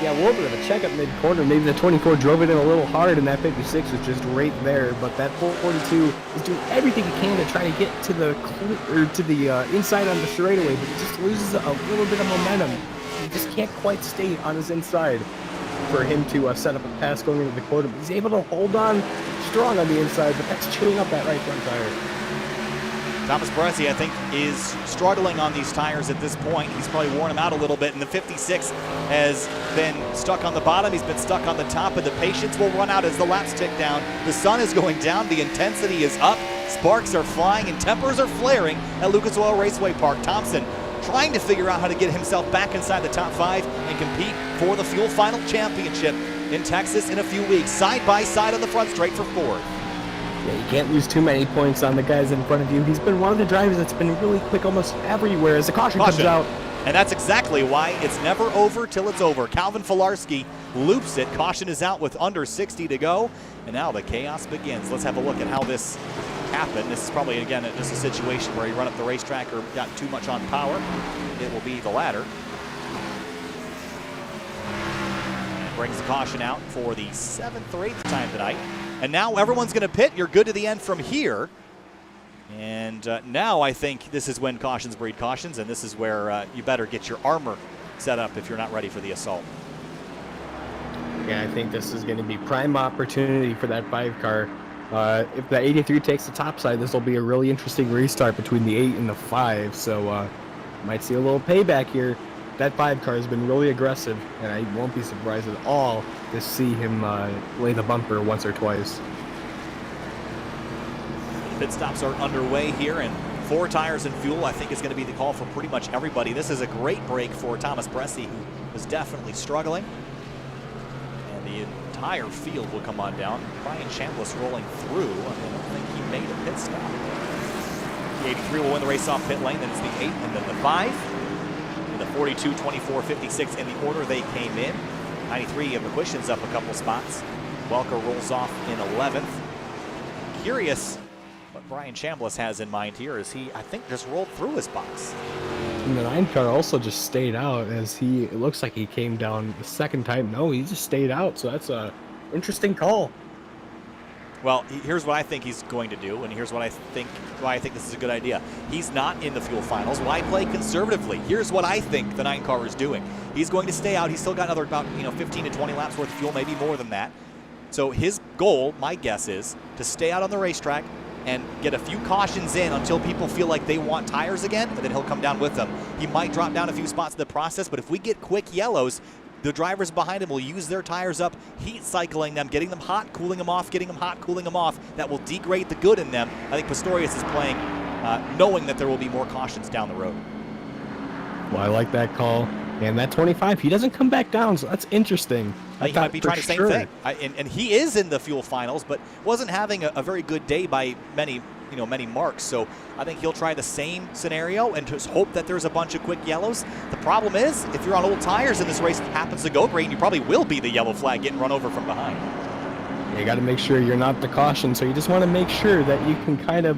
Yeah, a little bit of a checkup mid-corner. Maybe the 24 drove it in a little hard, and that 56 was just right there. But that 442 is doing everything he can to try to get to the inside on the straightaway, but he just loses a little bit of momentum. He just can't quite stay on his inside for him to set up a pass going into the quarter. But he's able to hold on strong on the inside, but that's chewing up that right front tire. Thomas Bressi, I think, is struggling on these tires at this point. He's probably worn them out a little bit, and the 56 has been stuck on the bottom. He's been stuck on the top, and the patience will run out as the laps tick down. The sun is going down. The intensity is up. Sparks are flying, and tempers are flaring at Lucas Oil Raceway Park. Thompson trying to figure out how to get himself back inside the top 5 and compete for the Fuel Final Championship in Texas in a few weeks. Side by side on the front straight for 4th. Yeah, you can't lose too many points on the guys in front of you. He's been one of the drivers that's been really quick almost everywhere as the caution comes out. And that's exactly why it's never over till it's over. Calvin Filarski loops it. Caution is out with under 60 to go. And now the chaos begins. Let's have a look at how this happened. This is probably, again, just a situation where you run up the racetrack or got too much on power. It will be the latter. Brings the caution out for the 7th or 8th time tonight. And now everyone's going to pit. You're good to the end from here. And now I think this is when cautions breed cautions, and this is where you better get your armor set up if you're not ready for the assault. Yeah, I think this is going to be prime opportunity for that 5 car. If the 83 takes the top side, this will be a really interesting restart between the 8 and the 5. So might see a little payback here. That 5 car has been really aggressive, and I won't be surprised at all to see him lay the bumper once or twice. Pit stops are underway here, and 4 tires and fuel I think is going to be the call for pretty much everybody. This is a great break for Thomas Bressi, who was definitely struggling. And the entire field will come on down. Brian Chambliss rolling through. I don't think he made a pit stop. The 83 will win the race off pit lane, then it's the 8 and then the 5. The 42, 24, 56 in the order they came in. 93 of McQuistion's up a couple spots. Welker rolls off in 11th. Curious what Brian Chambliss has in mind here as he, I think, just rolled through his box. And the 9 car also just stayed out as it looks like he came down the second time. No, he just stayed out, so that's a interesting call. Well, here's what I think he's going to do, and here's what why I think this is a good idea. He's not in the fuel finals. Why play conservatively? Here's what I think the 9 car is doing. He's going to stay out. He's still got another about 15 to 20 laps worth of fuel, maybe more than that. So his goal, my guess, is to stay out on the racetrack and get a few cautions in until people feel like they want tires again, and then he'll come down with them. He might drop down a few spots in the process, but if we get quick yellows, the drivers behind him will use their tires up, heat cycling them, getting them hot, cooling them off, getting them hot, cooling them off. That will degrade the good in them. I think Pistorius is playing knowing that there will be more cautions down the road. Well, I like that call. And that 25, he doesn't come back down, so that's interesting. He might be trying the same thing. And he is in the fuel finals, but wasn't having a very good day by many marks. So I think he'll try the same scenario and just hope that there's a bunch of quick yellows. The problem is, if you're on old tires and this race happens to go green, you probably will be the yellow flag getting run over from behind. Yeah, you got to make sure you're not the caution, so you just want to make sure that you can kind of,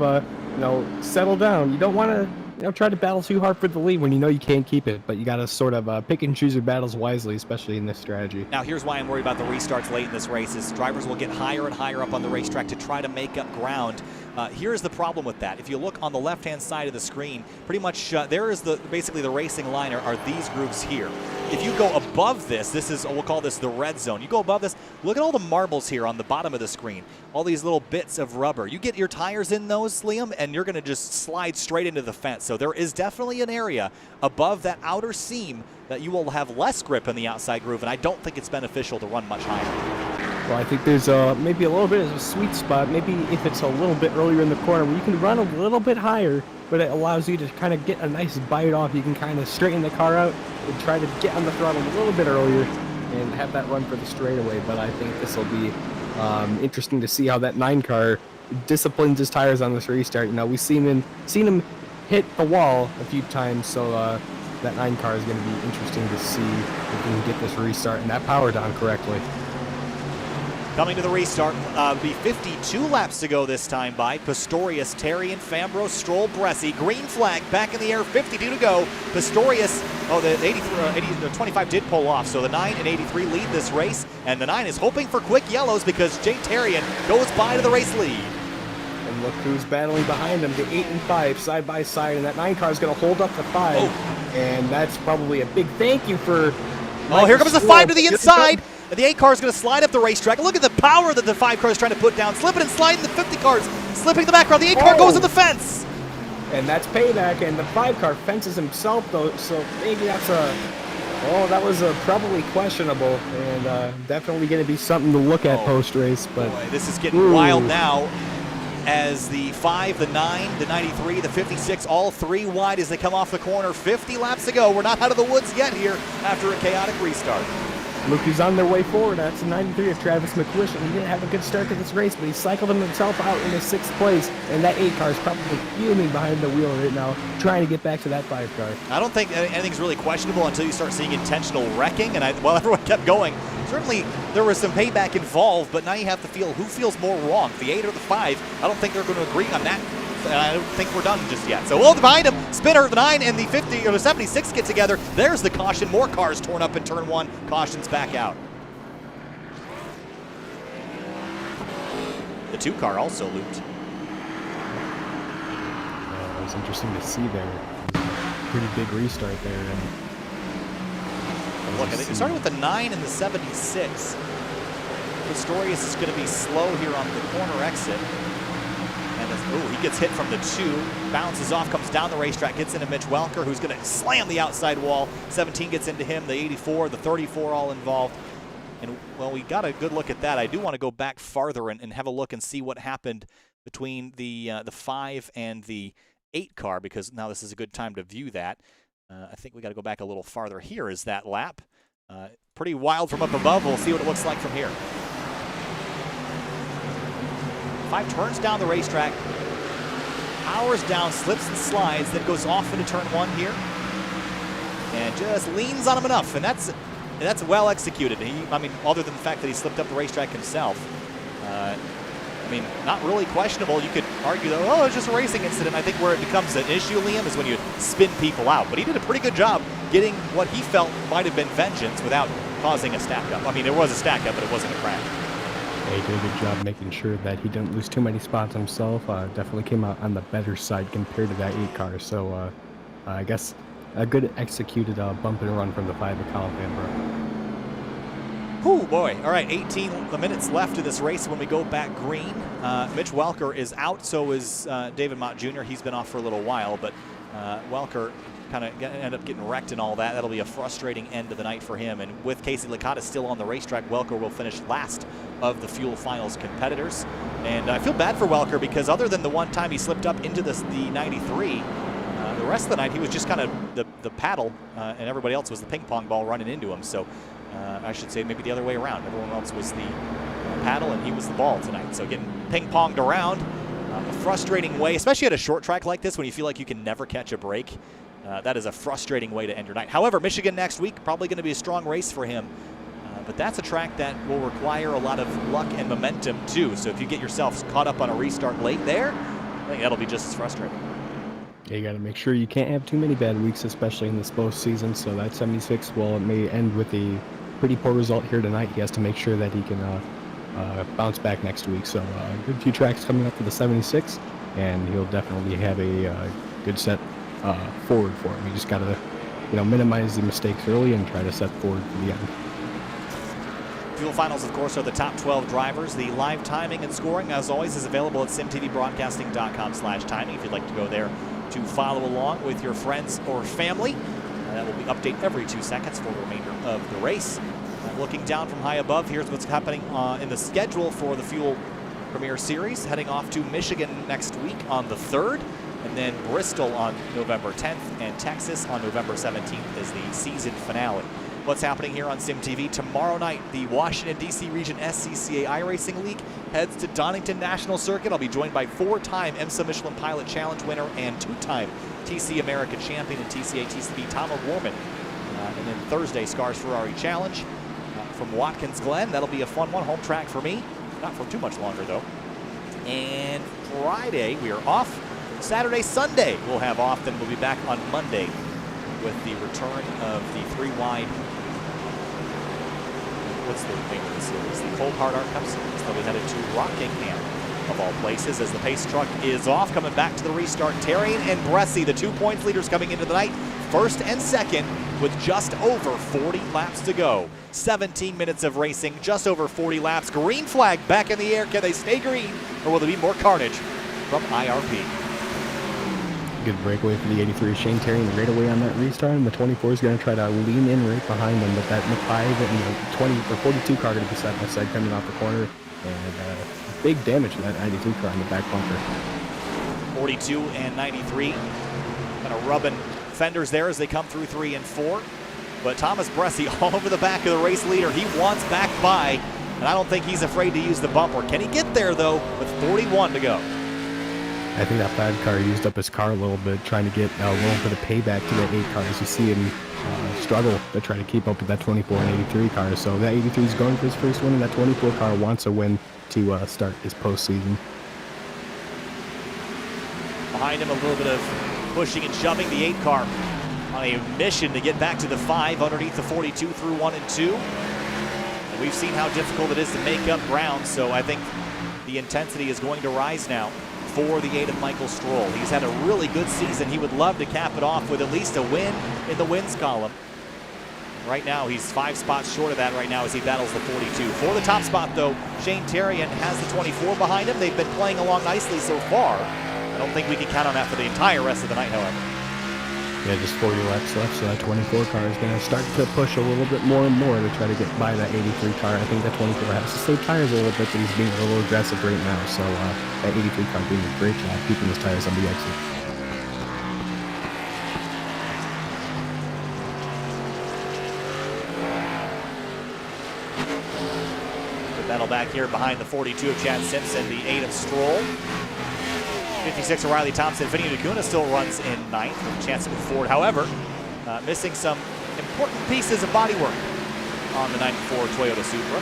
settle down. You don't want to, try to battle too hard for the lead when you know you can't keep it, but you got to sort of pick and choose your battles wisely, especially in this strategy. Now, here's why I'm worried about the restarts late in this race is drivers will get higher and higher up on the racetrack to try to make up ground. Here's the problem with that. If you look on the left-hand side of the screen, pretty much there is basically the racing line are these grooves here. If you go above this is, we'll call this the red zone. You go above this, look at all the marbles here on the bottom of the screen. All these little bits of rubber. You get your tires in those, Liam, and you're going to just slide straight into the fence. So there is definitely an area above that outer seam that you will have less grip in the outside groove, and I don't think it's beneficial to run much higher. Well, I think there's maybe a little bit of a sweet spot. Maybe if it's a little bit earlier in the corner where you can run a little bit higher, but it allows you to kind of get a nice bite off. You can kind of straighten the car out and try to get on the throttle a little bit earlier and have that run for the straightaway. But I think this will be interesting to see how that 9 car disciplines his tires on this restart. We've seen him hit the wall a few times, so that 9 car is going to be interesting to see if we can get this restart and that power down correctly. Coming to the restart, be 52 laps to go this time by Pistorius, Terrian, Fambro, Stroll, Bressi. Green flag back in the air, 52 to go. Pistorius, the 25 did pull off, so the 9 and 83 lead this race, and the 9 is hoping for quick yellows because Jay Terrian goes by to the race lead. And look who's battling behind him, the 8 and 5 side by side, and that 9 car is going to hold up the 5. Oh. And that's probably a big thank you for... Oh, here comes the 5 to the inside. And the 8 car is going to slide up the racetrack. Look at the power that the 5 car is trying to put down. Slipping and sliding. The 50 cars slipping the background. The 8 car goes to the fence. And that's payback. And the 5 car fences himself, though. So maybe that's a... Oh, that was probably questionable. And definitely going to be something to look at post-race. But boy, this is getting wild now. As the 5, the 9, the 93, the 56, all 3 wide as they come off the corner. 50 laps to go. We're not out of the woods yet here after a chaotic restart. Look who's on their way forward. That's the 93 of Travis McWish. And he didn't have a good start to this race, but he cycled himself out into 6th place. And that 8 car is probably fuming behind the wheel right now, trying to get back to that 5 car. I don't think anything's really questionable until you start seeing intentional wrecking. And while everyone kept going, certainly there was some payback involved, but now you have to feel who feels more wrong, the 8 or the 5. I don't think they're going to agree on that. I don't think we're done just yet. So, behind him, Spinner, the 9 and the 50 or the 76 get together. There's the caution. More cars torn up in turn 1. Caution's back out. The 2 car also looped. It was interesting to see there. Pretty big restart there. And look, I think it started with the 9 and the 76. Pistorius is going to be slow here on the corner exit. And he gets hit from the 2, bounces off, comes down the racetrack, gets into Mitch Welker, who's going to slam the outside wall. 17 gets into him, the 84, the 34 all involved. And, well, we got a good look at that. I do want to go back farther and have a look and see what happened between the 5 and the 8 car, because now this is a good time to view that. I think we got to go back a little farther. Here is that lap. Pretty wild from up above. We'll see what it looks like from here. 5 turns down the racetrack, powers down, slips and slides, then goes off into turn 1 here, and just leans on him enough, and that's well executed. I mean, other than the fact that he slipped up the racetrack himself, I mean, not really questionable. You could argue that, oh, it's just a racing incident. I think where it becomes an issue, Liam, is when you spin people out. But he did a pretty good job getting what he felt might have been vengeance without causing a stack up. I mean, there was a stack up, but it wasn't a crash. He did a good job making sure that he didn't lose too many spots himself. Definitely came out on the better side compared to that 8 car. So I guess a good executed bump and run from the 5 of Colin Fambro. Oh boy. All right, 18 minutes left in this race when we go back green. Mitch Welker is out, so is David Mott Jr. He's been off for a little while, but Welker kind of end up getting wrecked and all that. That'll be a frustrating end of the night for him. And with Casey Licata still on the racetrack, Welker will finish last of the Fuel Finals competitors. And I feel bad for Welker because other than the one time he slipped up into the 93, the rest of the night he was just kind of the paddle, and everybody else was the ping pong ball running into him. So I should say maybe the other way around. Everyone else was the paddle and he was the ball tonight. So getting ping ponged around, a frustrating way, especially at a short track like this when you feel like you can never catch a break. That is a frustrating way to end your night. However, Michigan next week, probably going to be a strong race for him. But that's a track that will require a lot of luck and momentum too. So if you get yourself caught up on a restart late there, I think that'll be just as frustrating. Yeah, you got to make sure you can't have too many bad weeks, especially in this postseason. So that 76, well, it may end with a pretty poor result here tonight. He has to make sure that he can bounce back next week. So a good few tracks coming up for the 76, and he'll definitely have a good set forward for him. You just got to, minimize the mistakes early and try to set forward for the end. Fuel Finals, of course, are the top 12 drivers. The live timing and scoring, as always, is available at simtvbroadcasting.com/timing if you'd like to go there to follow along with your friends or family. That will be updated every 2 seconds for the remainder of the race. Looking down from high above, here's what's happening in the schedule for the Fuel Premier Series. Heading off to Michigan next week on the 3rd, and then Bristol on November 10th, and Texas on November 17th is the season finale. What's happening here on SimTV? Tomorrow night, the Washington, D.C. Region SCCA iRacing League heads to Donington National Circuit. I'll be joined by 4-time IMSA Michelin Pilot Challenge winner and 2-time TC America champion and TCA TCB Tom O'Gorman. And then Thursday, Scars Ferrari Challenge. from Watkins Glen. That'll be a fun one. Home track for me. Not for too much longer, though. And Friday, we are off. Saturday, Sunday, we'll have off. Then we'll be back on Monday with the return of the 3-wide. What's the name of the series? The Cold Hard Art Cup Series. They'll be headed to Rockingham, of all places, as the pace truck is off. Coming back to the restart, Terrian and Bressi, the 2 points leaders coming into the night, first and second, with just over 40 laps to go. 17 minutes of racing, just over 40 laps. Green flag back in the air. Can they stay green, or will there be more carnage from IRP? Good breakaway for the 83. Shane Terrian right away on that restart, and the 24 is going to try to lean in right behind them, but that 5 and the 20 or 42 car going to be side by side coming off the corner, and big damage to that 93 car on the back bumper. 42 and 93 kind of rubbing fenders there as they come through 3 and 4. But Thomas Bressi all over the back of the race leader. He wants back by, and I don't think he's afraid to use the bumper. Can he get there, though, with 41 to go? I think that bad car used up his car a little bit, trying to get a little bit of payback to that 8 car, as you see him struggle to try to keep up with that 24 and 83 car. So that 83 is going for his first win, and that 24 car wants a win to start his postseason. Behind him, a little bit of pushing and shoving. The 8 car on a mission to get back to the 5 underneath the 42 through 1 and 2. And we've seen how difficult it is to make up ground, so I think the intensity is going to rise now for the 8 of Michael Stroll. He's had a really good season. He would love to cap it off with at least a win in the wins column. Right now, he's 5 spots short of that right now as he battles the 42. For the top spot, though, Shane Terrian has the 24 behind him. They've been playing along nicely so far. I don't think we can count on that for the entire rest of the night, however. Yeah, just 40 laps left, so that 24 car is going to start to push a little bit more and more to try to get by that 83 car. I think that 24 has to save tires a little bit, but he's being a little aggressive right now. So that 83 car doing a great job keeping his tires on the exit. The battle back here behind the 42 of Chad Simpson, the 8 of Stroll. 56 of Riley Thompson. Vinny Laguna still runs in 9th with a chance to move forward. However, missing some important pieces of bodywork on the 94 Toyota Supra.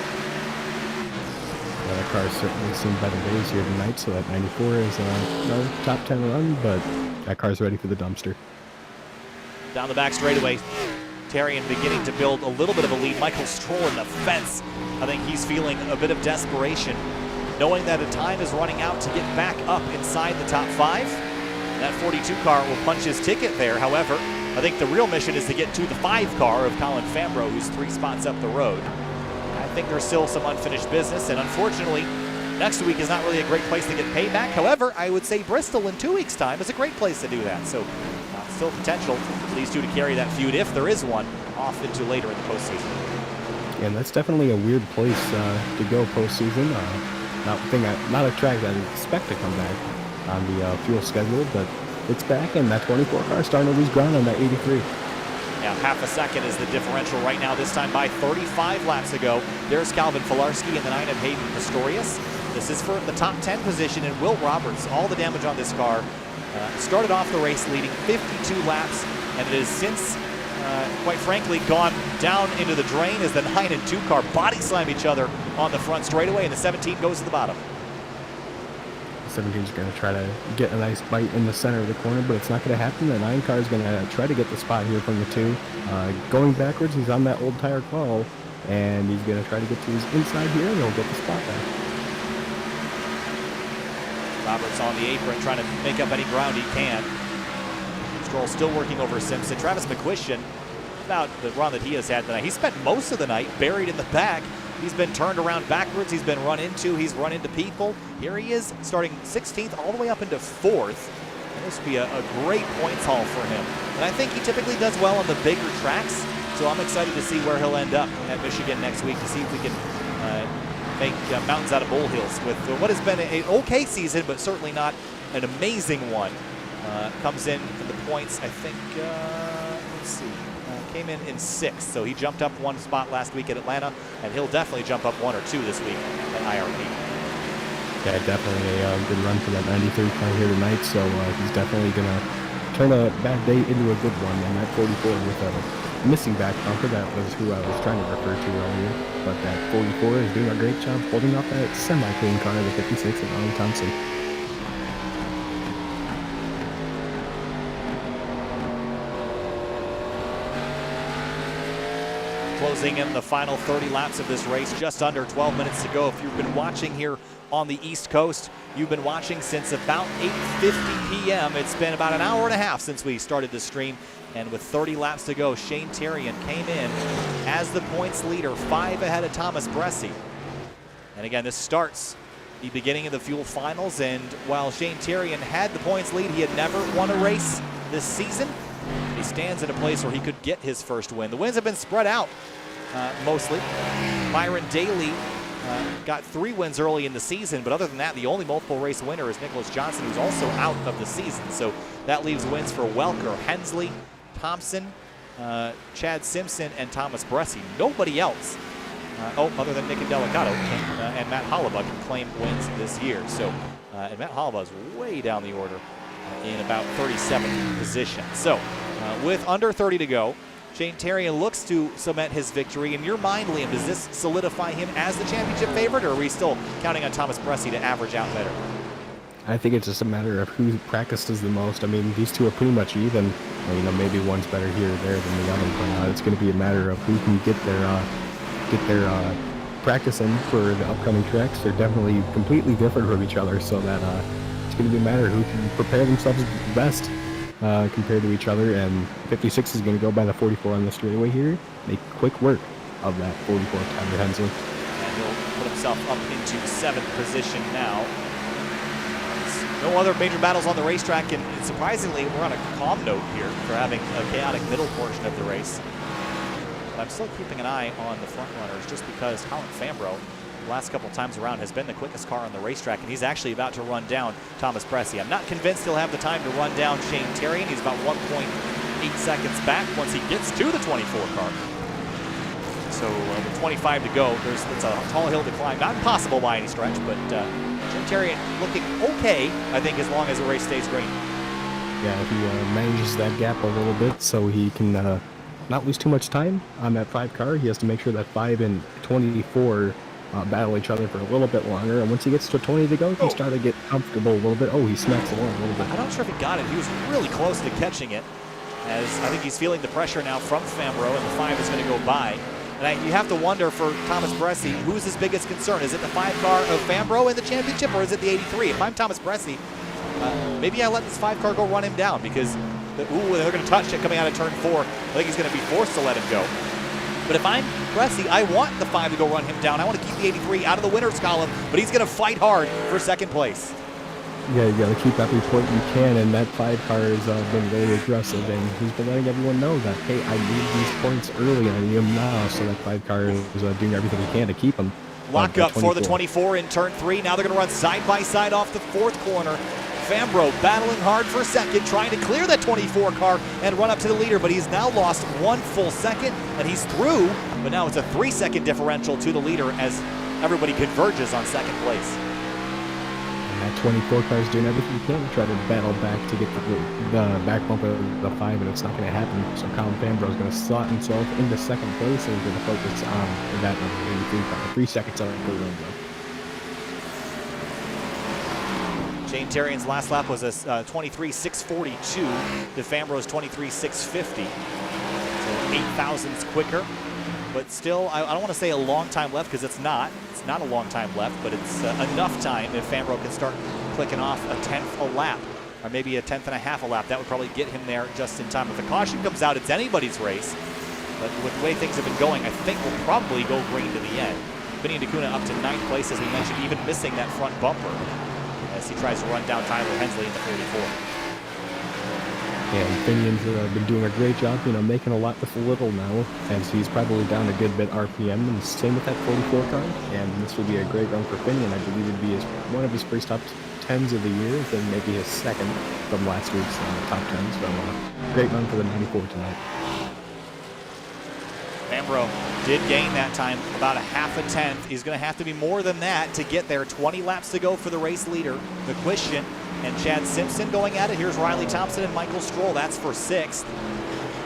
Yeah, that car is certainly seen better days here tonight, so that 94 is another top 10 run, but that car's ready for the dumpster. Down the back straightaway, Terrian beginning to build a little bit of a lead. Michael Stroll in the fence. I think he's feeling a bit of desperation, knowing that a time is running out to get back up inside the top 5. That 42 car will punch his ticket there. However, I think the real mission is to get to the 5 car of Colin Fambro, who's 3 spots up the road. I think there's still some unfinished business, and unfortunately, next week is not really a great place to get payback. However, I would say Bristol in 2 weeks' time is a great place to do that. So still potential for these two to carry that feud, if there is one, off into later in the postseason. Yeah, and that's definitely a weird place to go postseason. Not a track that I expect to come back on the fuel schedule, but it's back, and that 24 car starting to lose ground on that 83. Now half a second is the differential right now, this time by 35 laps ago. There's Calvin Filarski in the 9 of Hayden Pistorius. This is for the top 10 position, and Will Roberts, all the damage on this car, started off the race leading 52 laps, and it has since, quite frankly, gone down into the drain as the 9 and 2 car body slam each other on the front straightaway, and the 17 goes to the bottom. The 17 is going to try to get a nice bite in the center of the corner, but it's not going to happen. The 9 car is going to try to get the spot here from the 2. Going backwards, he's on that old tire call, and he's going to try to get to his inside here, and he'll get the spot back. Roberts on the apron trying to make up any ground he can. Stroll still working over Simpson. Travis McQuistion, about the run that he has had tonight, he spent most of the night buried in the back. He's been turned around backwards. He's been run into. He's run into people. Here he is starting 16th all the way up into 4th. And this would be a great points haul for him. And I think he typically does well on the bigger tracks. So I'm excited to see where he'll end up at Michigan next week, to see if we can make mountains out of molehills with what has been an okay season, but certainly not an amazing one. Comes in for the points, I think, let's see, came in 6th, so he jumped up 1 spot last week at Atlanta, and he'll definitely jump up 1 or 2 this week at IRP. Yeah, definitely a good run for that 93 car here tonight, so he's definitely going to turn a bad day into a good one, and that 44 with a missing back bumper, that was who I was trying to refer to earlier. But that 44 is doing a great job holding off that semi-clean car, the 56 of Thompson. Closing in the final 30 laps of this race, just under 12 minutes to go. If you've been watching here on the East Coast, you've been watching since about 8:50 p.m. It's been about an hour and a half since we started the stream, and with 30 laps to go, Shane Terrian came in as the points leader, 5 ahead of Thomas Bressi. And again, this starts the beginning of the Fuel Finals, and while Shane Terrian had the points lead, he had never won a race this season. He stands in a place where he could get his first win. The wins have been spread out mostly. Byron Daly got 3 wins early in the season, but other than that, the only multiple race winner is Nicholas Johnson, who's also out of the season. So that leaves wins for Welker, Hensley, Thompson, Chad Simpson, and Thomas Bressi. Nobody else, other than Nick and Delicato and Matt Hollabaugh, can claim wins this year. So, and Matt Hollabaugh is way down the order in about 37th position. So, with under 30 to go, Shane Terrian looks to cement his victory. In your mind, Liam, does this solidify him as the championship favorite, or are we still counting on Thomas Bressi to average out better? I think it's just a matter of who practices the most. I mean, these two are pretty much even. You know, maybe one's better here or there than the other, but it's going to be a matter of who can get their practice in for the upcoming tracks. They're definitely completely different from each other, so that it's going to be a matter of who can prepare themselves best compared to each other. And 56 is going to go by the 44 on the straightaway here. Make quick work of that 44 Tyler Hensley. And he'll put himself up into 7th position now. No other major battles on the racetrack, and surprisingly, we're on a calm note here for having a chaotic middle portion of the race. But I'm still keeping an eye on the front runners, just because Colin Fambro, the last couple times around, has been the quickest car on the racetrack, and he's actually about to run down Thomas Bressi. I'm not convinced he'll have the time to run down Shane Terrian. He's about 1.8 seconds back once he gets to the 24 car. So with 25 to go, it's a tall hill to climb. Not impossible by any stretch, but Shane Terrian looking okay, I think, as long as the race stays green. Yeah, if he manages that gap a little bit so he can not lose too much time on that 5 car, he has to make sure that 5 and 24 battle each other for a little bit longer, and once he gets to 20 to go, he can start to get comfortable a little bit. Oh, he smacks along a little bit. I'm not sure if he got it. He was really close to catching it, as I think he's feeling the pressure now from Fambro, and the 5 is going to go by. And you have to wonder for Thomas Bressi, who's his biggest concern? Is it the 5 car of Fambro in the championship, or is it the 83? If I'm Thomas Bressi, maybe I let this 5 car go run him down, because they're going to touch it coming out of turn 4. I think he's going to be forced to let him go. But if I'm Bressi, I want the 5 to go run him down. I want to keep the 83 out of the winner's column, but he's going to fight hard for 2nd place. Yeah, you got to keep every point you can, and that 5 car has been very aggressive, and he's been letting everyone know that, hey, I need these points early, and I need them now, so that 5 car is doing everything he can to keep them. Lock up for the 24 in turn 3. Now they're going to run side by side off the 4th corner. Fambro battling hard for 2nd, trying to clear that 24 car and run up to the leader, but he's now lost 1 full second, and he's through, but now it's a 3-second differential to the leader as everybody converges on 2nd place. And that 24 car is doing everything he can to try to battle back to get the back bump of the 5, and it's not going to happen. So Colin Fambro is going to slot himself into 2nd place, and he's going to focus on that number 83 car. 3 seconds on the run. Shane Terrian's last lap was a 23.642 to Fambro's 23.650. So 8 thousandths quicker. But still, I don't want to say a long time left, because it's not. It's not a long time left, but it's enough time if Fambro can start clicking off a 10th a lap, or maybe a 10th and a half a lap. That would probably get him there just in time. If the caution comes out, it's anybody's race. But with the way things have been going, I think we'll probably go green to the end. Vinny DeCuna up to 9th place, as we mentioned, even missing that front bumper as he tries to run down Tyler Hensley in the 44. And Finion's been doing a great job, making a lot with little now, as he's probably down a good bit RPM, and same with that 44 car. And this would be a great run for Finion. I believe it'd be one of his first top 10s of the year, then maybe his 2nd from last week's top 10s. So great run for the 94 tonight. Fambro did gain that time about a half a tenth. He's going to have to be more than that to get there. 20 laps to go for the race leader. The question, and Chad Simpson going at it. Here's Riley Thompson and Michael Stroll. That's for 6th.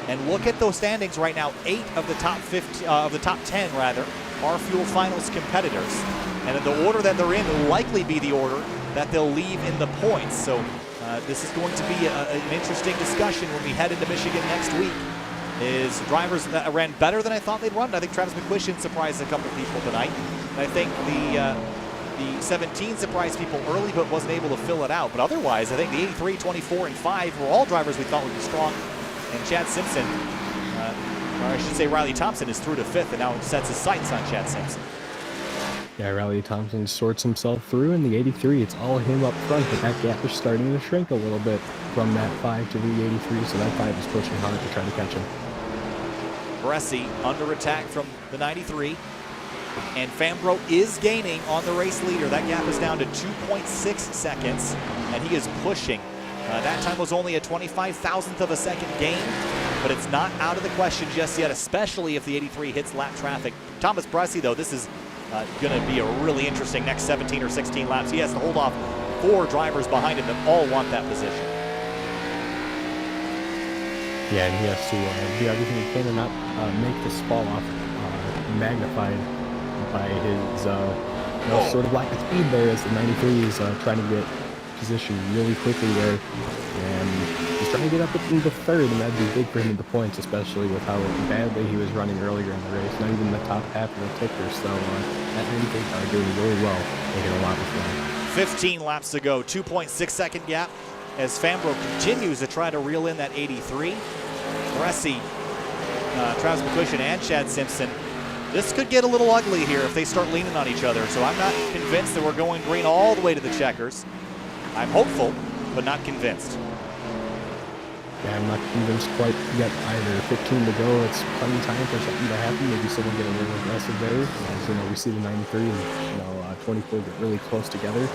And look at those standings right now. 8 of the top 10 rather are Fuel Finals competitors. And in the order that they're in will likely be the order that they'll leave in the points. So this is going to be an interesting discussion when we head into Michigan next week. Is drivers that ran better than I thought they'd run. I think Travis McQuistion surprised a couple people tonight. And I think the 17 surprised people early but wasn't able to fill it out. But otherwise, I think the 83, 24, and 5 were all drivers we thought would be strong. And Chad Simpson, or I should say Riley Thompson, is through to 5th and now sets his sights on Chad Simpson. Yeah, Riley Thompson sorts himself through in the 83. It's all him up front, but that gap is starting to shrink a little bit from that 5 to the 83, so that 5 is pushing hard to try to catch him. Bressi under attack from the 93. And Fambro is gaining on the race leader. That gap is down to 2.6 seconds, and he is pushing. That time was only a 25,000th of a second gain, but it's not out of the question just yet, especially if the 83 hits lap traffic. Thomas Bressi, though, this is going to be a really interesting next 17 or 16 laps. He has to hold off 4 drivers behind him that all want that position. Yeah, and he has to do everything he can to not make this fall off magnified by his sort of lack of speed there, as the 93 is trying to get position really quickly there, and he's trying to get up into the 3rd, and that'd be big for him at the points, especially with how badly he was running earlier in the race. Not even the top half of the ticker, so that 93 car doing really well, making a lot of fun. 15 laps to go, 2.6 second gap as Fambro continues to try to reel in that 83. Bressi, Travis McQuistion, and Chad Simpson. This could get a little ugly here if they start leaning on each other, so I'm not convinced that we're going green all the way to the checkers. I'm hopeful, but not convinced. Yeah, I'm not convinced quite yet either. 15 to go, it's plenty of time for something to happen. Maybe someone get a little aggressive there. As we see the 93 and 24 get really close together.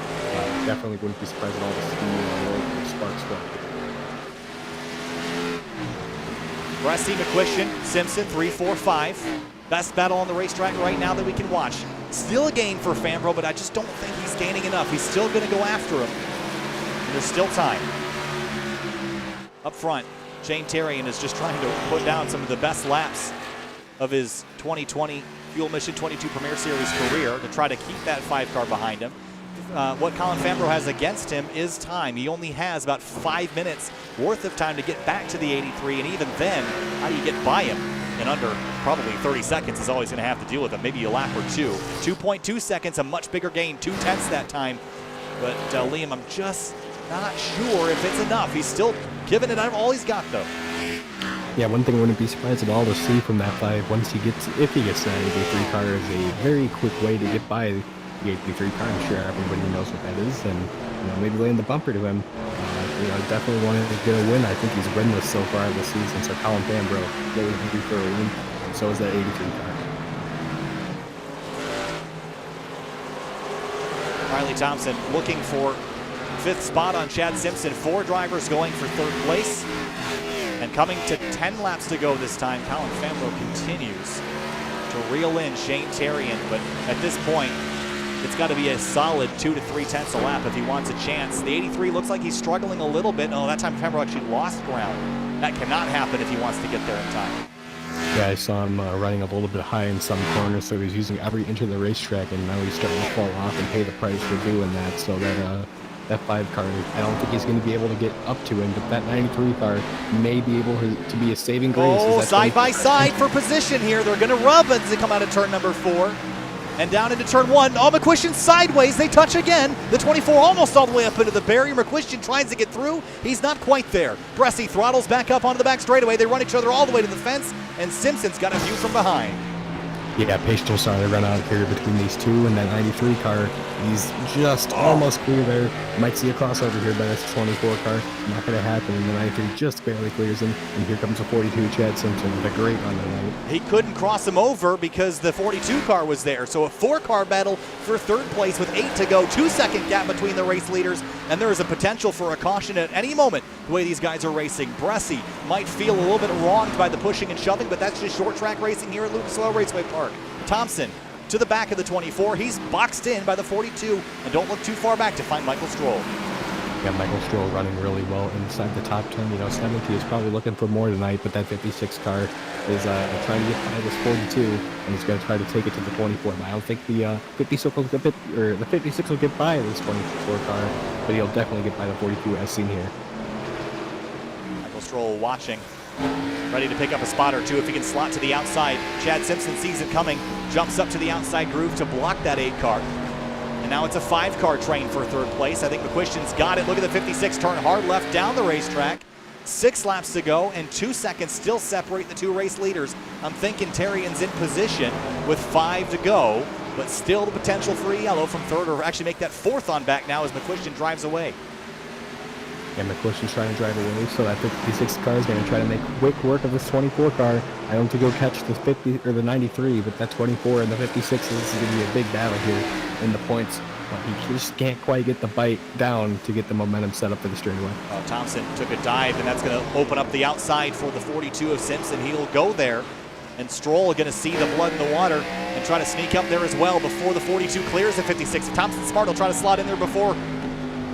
Definitely wouldn't be surprised at all to see sparks fly. Bressi, McQuistion, Simpson, 3, 4, 5. Best battle on the racetrack right now that we can watch. Still a gain for Fambro, but I just don't think he's gaining enough. He's still going to go after him. And there's still time. Up front, Shane Terrian is just trying to put down some of the best laps of his 2020 Fuel Mission 22 Premier Series career to try to keep that 5 car behind him. What Colin Fambro has against him is time. He only has about 5 minutes worth of time to get back to the 83, and even then, how do you get by him? In under probably 30 seconds is always going to have to deal with him, maybe a lap or 2. 2.2 seconds, a much bigger gain, 2/10 that time. But Liam, I'm just not sure if it's enough. He's still giving it all he's got, though. Yeah, one thing I wouldn't be surprised at all to see from that 5 once he gets, if he gets that 83 car, is a very quick way to get by the 83 car. I'm sure everybody knows what that is, and maybe laying the bumper to him. Definitely wanted to get a win. I think he's winless so far this season. So Colin Fambro really hungry for a win. And so is that 83 car. Riley Thompson looking for 5th spot on Chad Simpson. 4 drivers going for 3rd place. And coming to 10 laps to go this time, Colin Fambro continues to reel in Shane Terrian. But at this point, it's got to be a solid 2 to 3/10 a lap if he wants a chance. The 83 looks like he's struggling a little bit. Oh, that time Fambro actually lost ground. That cannot happen if he wants to get there in time. Yeah, I saw him running a little bit high in some corners, so he's using every inch of the racetrack, and now he's starting to fall off and pay the price for doing that. So that 5 car, I don't think he's going to be able to get up to him, but that 93 car may be able to be a saving grace. Oh, side by side for position here. They're going to rub as they come out of turn number 4. And down into turn 1. Oh, McQuistion sideways. They touch again. The 24 almost all the way up into the barrier. McQuistion tries to get through. He's not quite there. Bressi throttles back up onto the back straightaway. They run each other all the way to the fence, and Simpson's got a view from behind. Yeah, patience starting to run out of here between these two, and that 93 car, he's just almost clear there. Might see a crossover here, but that's a 24 car. Not going to happen, and the 93 just barely clears him, and here comes a 42 Chad Simpson with a great run tonight. He couldn't cross him over because the 42 car was there, so a 4-car battle for 3rd place with 8 to go. 2-second gap between the race leaders, and there is a potential for a caution at any moment the way these guys are racing. Bressi might feel a little bit wronged by the pushing and shoving, but that's just short track racing here at Lucas Oil Raceway Park. Thompson to the back of the 24. He's boxed in by the 42, and don't look too far back to find Michael Stroll. Yeah, Michael Stroll running really well inside the top 10. You know, 70 is probably looking for more tonight, but that 56 car is trying to get by this 42, and he's going to try to take it to the 24. But I don't think the 56 will get by this 24 car, but he'll definitely get by the 42 as seen here. Michael Stroll watching, ready to pick up a spot or two if he can slot to the outside. Chad Simpson sees it coming, jumps up to the outside groove to block that 8 car. And now it's a 5-car train for 3rd place. I think McQuistion's got it. Look at the 56 turn hard left down the racetrack. 6 laps to go and 2 seconds still separate the 2 race leaders. I'm thinking Terrian's in position with 5 to go, but still the potential for a yellow from 3rd, or actually make that 4th on back now as McQuistion drives away. Yeah, McQuistion's trying to drive away, so that 56 car is going to try to make quick work of this 24 car. I don't think he'll catch the 50 or the 93, but that 24 and the 56 is going to be a big battle here in the points. But he just can't quite get the bite down to get the momentum set up for the straightaway. Thompson took a dive, and that's going to open up the outside for the 42 of Simpson. He'll go there, and Stroll going to see the blood in the water and try to sneak up there as well before the 42 clears the 56. If Thompson's smart, he'll try to slot in there before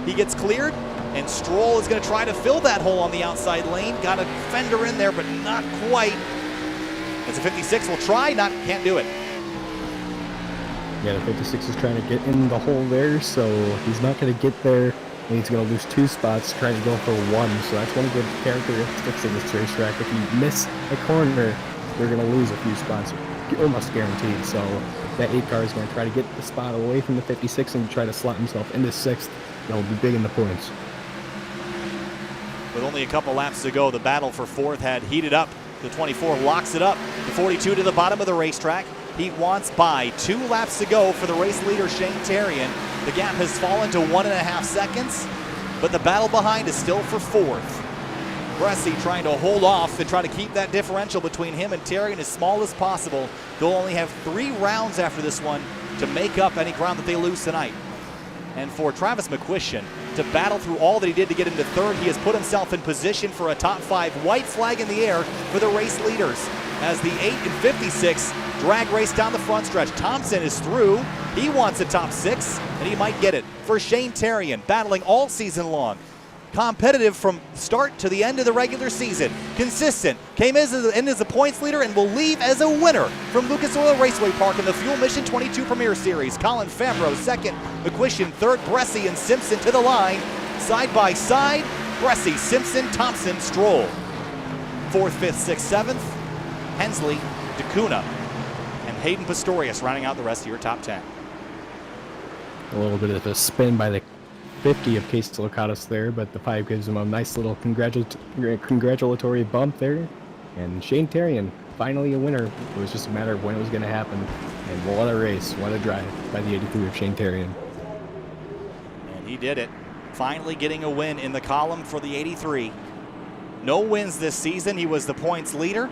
he gets cleared. And Stroll is going to try to fill that hole on the outside lane. Got a fender in there, but not quite. As a 56 will try, can't do it. Yeah, the 56 is trying to get in the hole there, so he's not going to get there. And he's going to lose 2 spots trying to go for 1. So that's one of the characteristics of this racetrack. If you miss a corner, you're going to lose a few spots, almost guaranteed. So that 8 car is going to try to get the spot away from the 56 and try to slot himself into 6th. That'll be big in the points. With only a couple laps to go, the battle for 4th had heated up. The 24 locks it up. The 42 to the bottom of the racetrack. He wants by 2 laps to go for the race leader, Shane Terrian. The gap has fallen to 1.5 seconds, but the battle behind is still for 4th. Bressi trying to hold off and try to keep that differential between him and Terrian as small as possible. They'll only have 3 rounds after this one to make up any ground that they lose tonight. And for Travis McQuistion to battle through all that he did to get into 3rd, he has put himself in position for a top 5 white flag in the air for the race leaders. As the 8 and 56 drag race down the front stretch. Thompson is through. He wants a top 6, and he might get it. For Shane Terrian, battling all season long. Competitive from start to the end of the regular season. Consistent. Came in as a points leader and will leave as a winner from Lucas Oil Raceway Park in the Fuel Mission 22 Premier Series. Colin Fambrough 2nd, McQuistion 3rd, Bressi and Simpson to the line. Side by side, Bressi, Simpson, Thompson, Stroll. 4th, 5th, 6th, 7th, Hensley, DeCuna, and Hayden Pistorius rounding out the rest of your top 10. A little bit of a spin by the 50 of Case Locatus there, but the 5 gives him a nice little congratulatory bump there. And Shane Terrian, finally a winner. It was just a matter of when it was going to happen. And what a race, what a drive by the 83 of Shane Terrian. And he did it. Finally getting a win in the column for the 83. No wins this season. He was the points leader.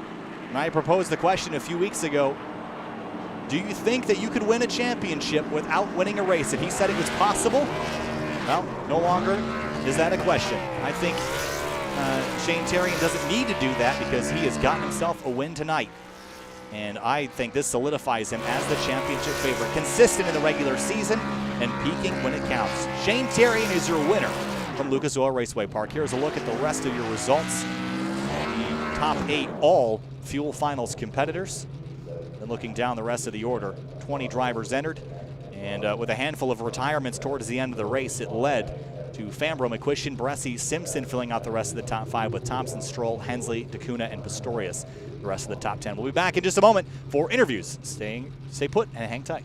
And I proposed the question a few weeks ago, do you think that you could win a championship without winning a race? And he said it was possible. Well, no longer is that a question. I think Shane Terrian doesn't need to do that because he has gotten himself a win tonight. And I think this solidifies him as the championship favorite, consistent in the regular season and peaking when it counts. Shane Terrian is your winner from Lucas Oil Raceway Park. Here's a look at the rest of your results. The top 8 all Fuel Finals competitors. Then looking down the rest of the order, 20 drivers entered. And with a handful of retirements towards the end of the race, it led to Fambrough, McQuistion, Bressi, Simpson filling out the rest of the top 5 with Thompson, Stroll, Hensley, DeCuna, and Pistorius, the rest of the top 10. We'll be back in just a moment for interviews. Stay put and hang tight.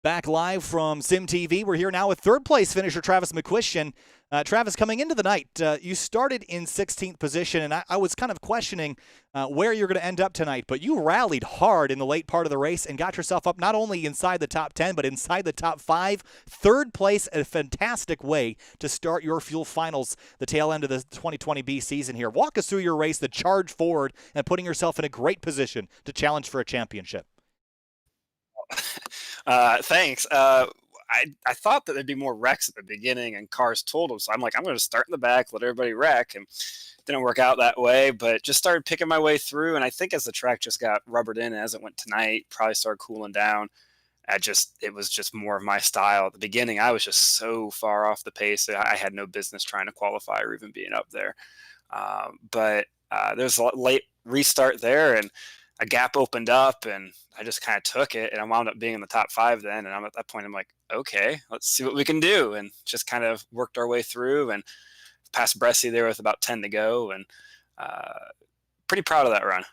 Back live from Sim TV. We're here now with third place finisher Travis McQuistion. Travis, coming into the night, you started in 16th position, and I was kind of questioning where you're going to end up tonight, but you rallied hard in the late part of the race and got yourself up not only inside the top 10, but inside the top 5. Third place, a fantastic way to start your Fuel Finals, the tail end of the 2020B season here. Walk us through your race, the charge forward, and putting yourself in a great position to challenge for a championship. Thanks. I thought that there'd be more wrecks at the beginning and cars totaled them. So I'm like, I'm going to start in the back, let everybody wreck. And it didn't work out that way, but just started picking my way through. And I think as the track just got rubbered in as it went tonight, probably started cooling down. It was just more of my style. At the beginning, I was just so far off the pace that I had no business trying to qualify or even being up there. But there's a late restart there, and a gap opened up, and I just kind of took it, and I wound up being in the top 5 then. And I'm at that point, I'm like, okay, let's see what we can do. And just kind of worked our way through and passed Bressi there with about 10 to go. And pretty proud of that run.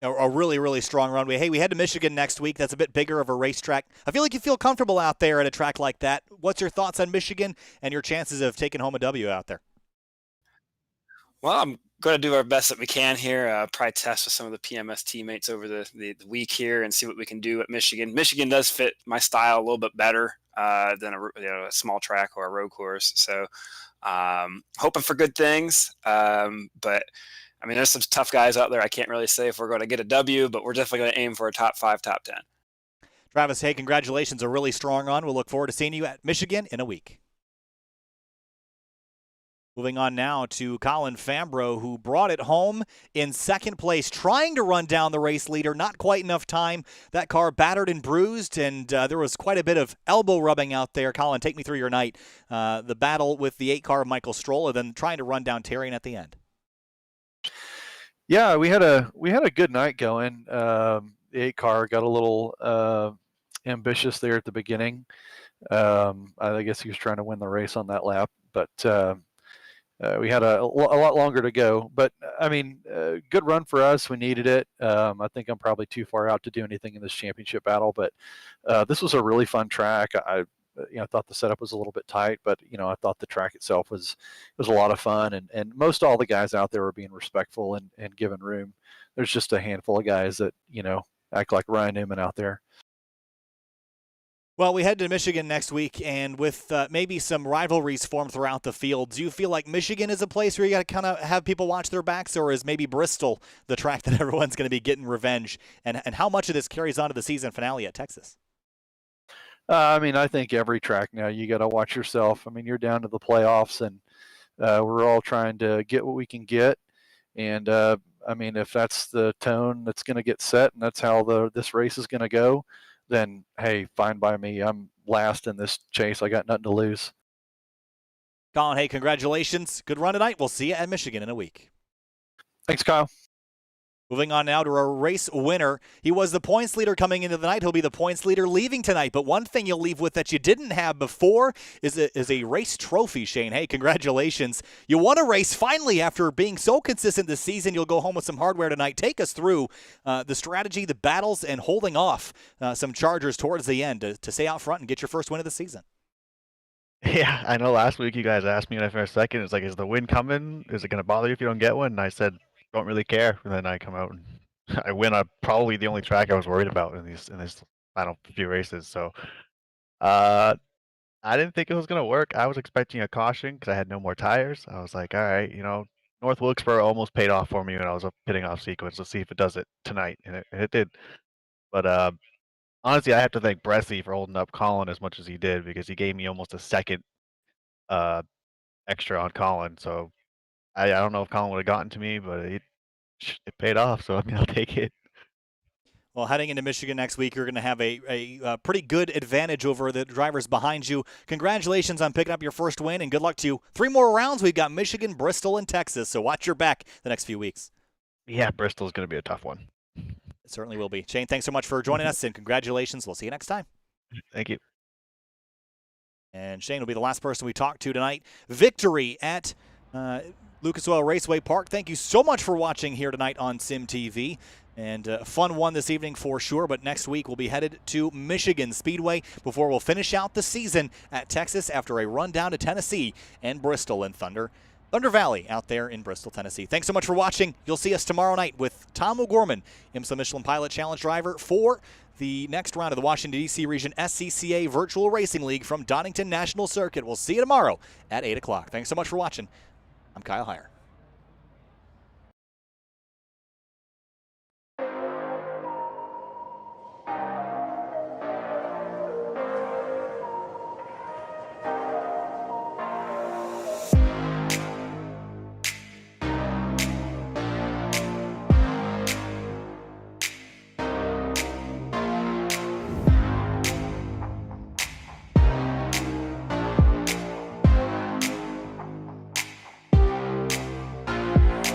A really, really strong run. We head to Michigan next week. That's a bit bigger of a racetrack. I feel like you feel comfortable out there at a track like that. What's your thoughts on Michigan and your chances of taking home a W out there? Well, I'm going to do our best that we can here. Probably test with some of the PMS teammates over the week here and see what we can do at Michigan. Michigan does fit my style a little bit better than a small track or a road course. So hoping for good things. But I mean, there's some tough guys out there. I can't really say if we're going to get a W, but we're definitely going to aim for a top 5, top 10. Travis, hey, congratulations. A really strong run. We'll look forward to seeing you at Michigan in a week. Moving on now to Colin Fambro, who brought it home in second place, trying to run down the race leader. Not quite enough time. That car battered and bruised, and there was quite a bit of elbow rubbing out there. Colin, take me through your night. The battle with the 8 car of Michael Stroll, and then trying to run down Terrian at the end. Yeah, we had a good night going. The 8 car got a little ambitious there at the beginning. I guess he was trying to win the race on that lap, but we had a lot longer to go. But I mean, good run for us. We needed it. I think I'm probably too far out to do anything in this championship battle, but this was a really fun track. I thought the setup was a little bit tight, but I thought the track itself was a lot of fun, and most all the guys out there were being respectful and giving room. There's just a handful of guys that act like Ryan Newman out there. Well, we head to Michigan next week, and with maybe some rivalries formed throughout the field, do you feel like Michigan is a place where you got to kind of have people watch their backs, or is maybe Bristol the track that everyone's going to be getting revenge? And how much of this carries on to the season finale at Texas? I mean, I think every track now you got to watch yourself. I mean, you're down to the playoffs, and we're all trying to get what we can get. And I mean, if that's the tone that's going to get set, and that's how this race is going to go, then hey, fine by me. I'm last in this chase. I got nothing to lose. Colin, hey, congratulations. Good run tonight. We'll see you at Michigan in a week. Thanks, Kyle. Moving on now to a race winner. He was the points leader coming into the night. He'll be the points leader leaving tonight. But one thing you'll leave with that you didn't have before is a race trophy, Shane. Hey, congratulations. You won a race finally after being so consistent this season. You'll go home with some hardware tonight. Take us through the strategy, the battles, and holding off some Chargers towards the end to stay out front and get your first win of the season. Yeah, I know last week you guys asked me when I finished second, it's like, is the win coming? Is it going to bother you if you don't get one? And I said, don't really care. And then I come out and I win on probably the only track I was worried about in this final few races. So I didn't think it was going to work. I was expecting a caution because I had no more tires. I was like, all right, North Wilkesboro almost paid off for me when I was a pitting off sequence. Let's see if it does it tonight. And it did. But honestly, I have to thank Bressi for holding up Colin as much as he did, because he gave me almost a second extra on Colin. So I don't know if Colin would have gotten to me, but it paid off. So I mean, I'll take it. Well, heading into Michigan next week, you're going to have a pretty good advantage over the drivers behind you. Congratulations on picking up your first win, and good luck to you. 3 more rounds. We've got Michigan, Bristol, and Texas, so watch your back the next few weeks. Yeah, Bristol's going to be a tough one. It certainly will be. Shane, thanks so much for joining us, and congratulations. We'll see you next time. Thank you. And Shane will be the last person we talk to tonight. Victory at Lucas Oil Raceway Park. Thank you so much for watching here tonight on Sim TV. And a fun one this evening for sure, but next week we'll be headed to Michigan Speedway before we'll finish out the season at Texas after a run down to Tennessee and Bristol in Thunder Valley out there in Bristol, Tennessee. Thanks so much for watching. You'll see us tomorrow night with Tom O'Gorman, IMSA Michelin Pilot Challenge driver for the next round of the Washington, D.C. region SCCA Virtual Racing League from Donington National Circuit. We'll see you tomorrow at 8 o'clock. Thanks so much for watching. I'm Kyle Heyer.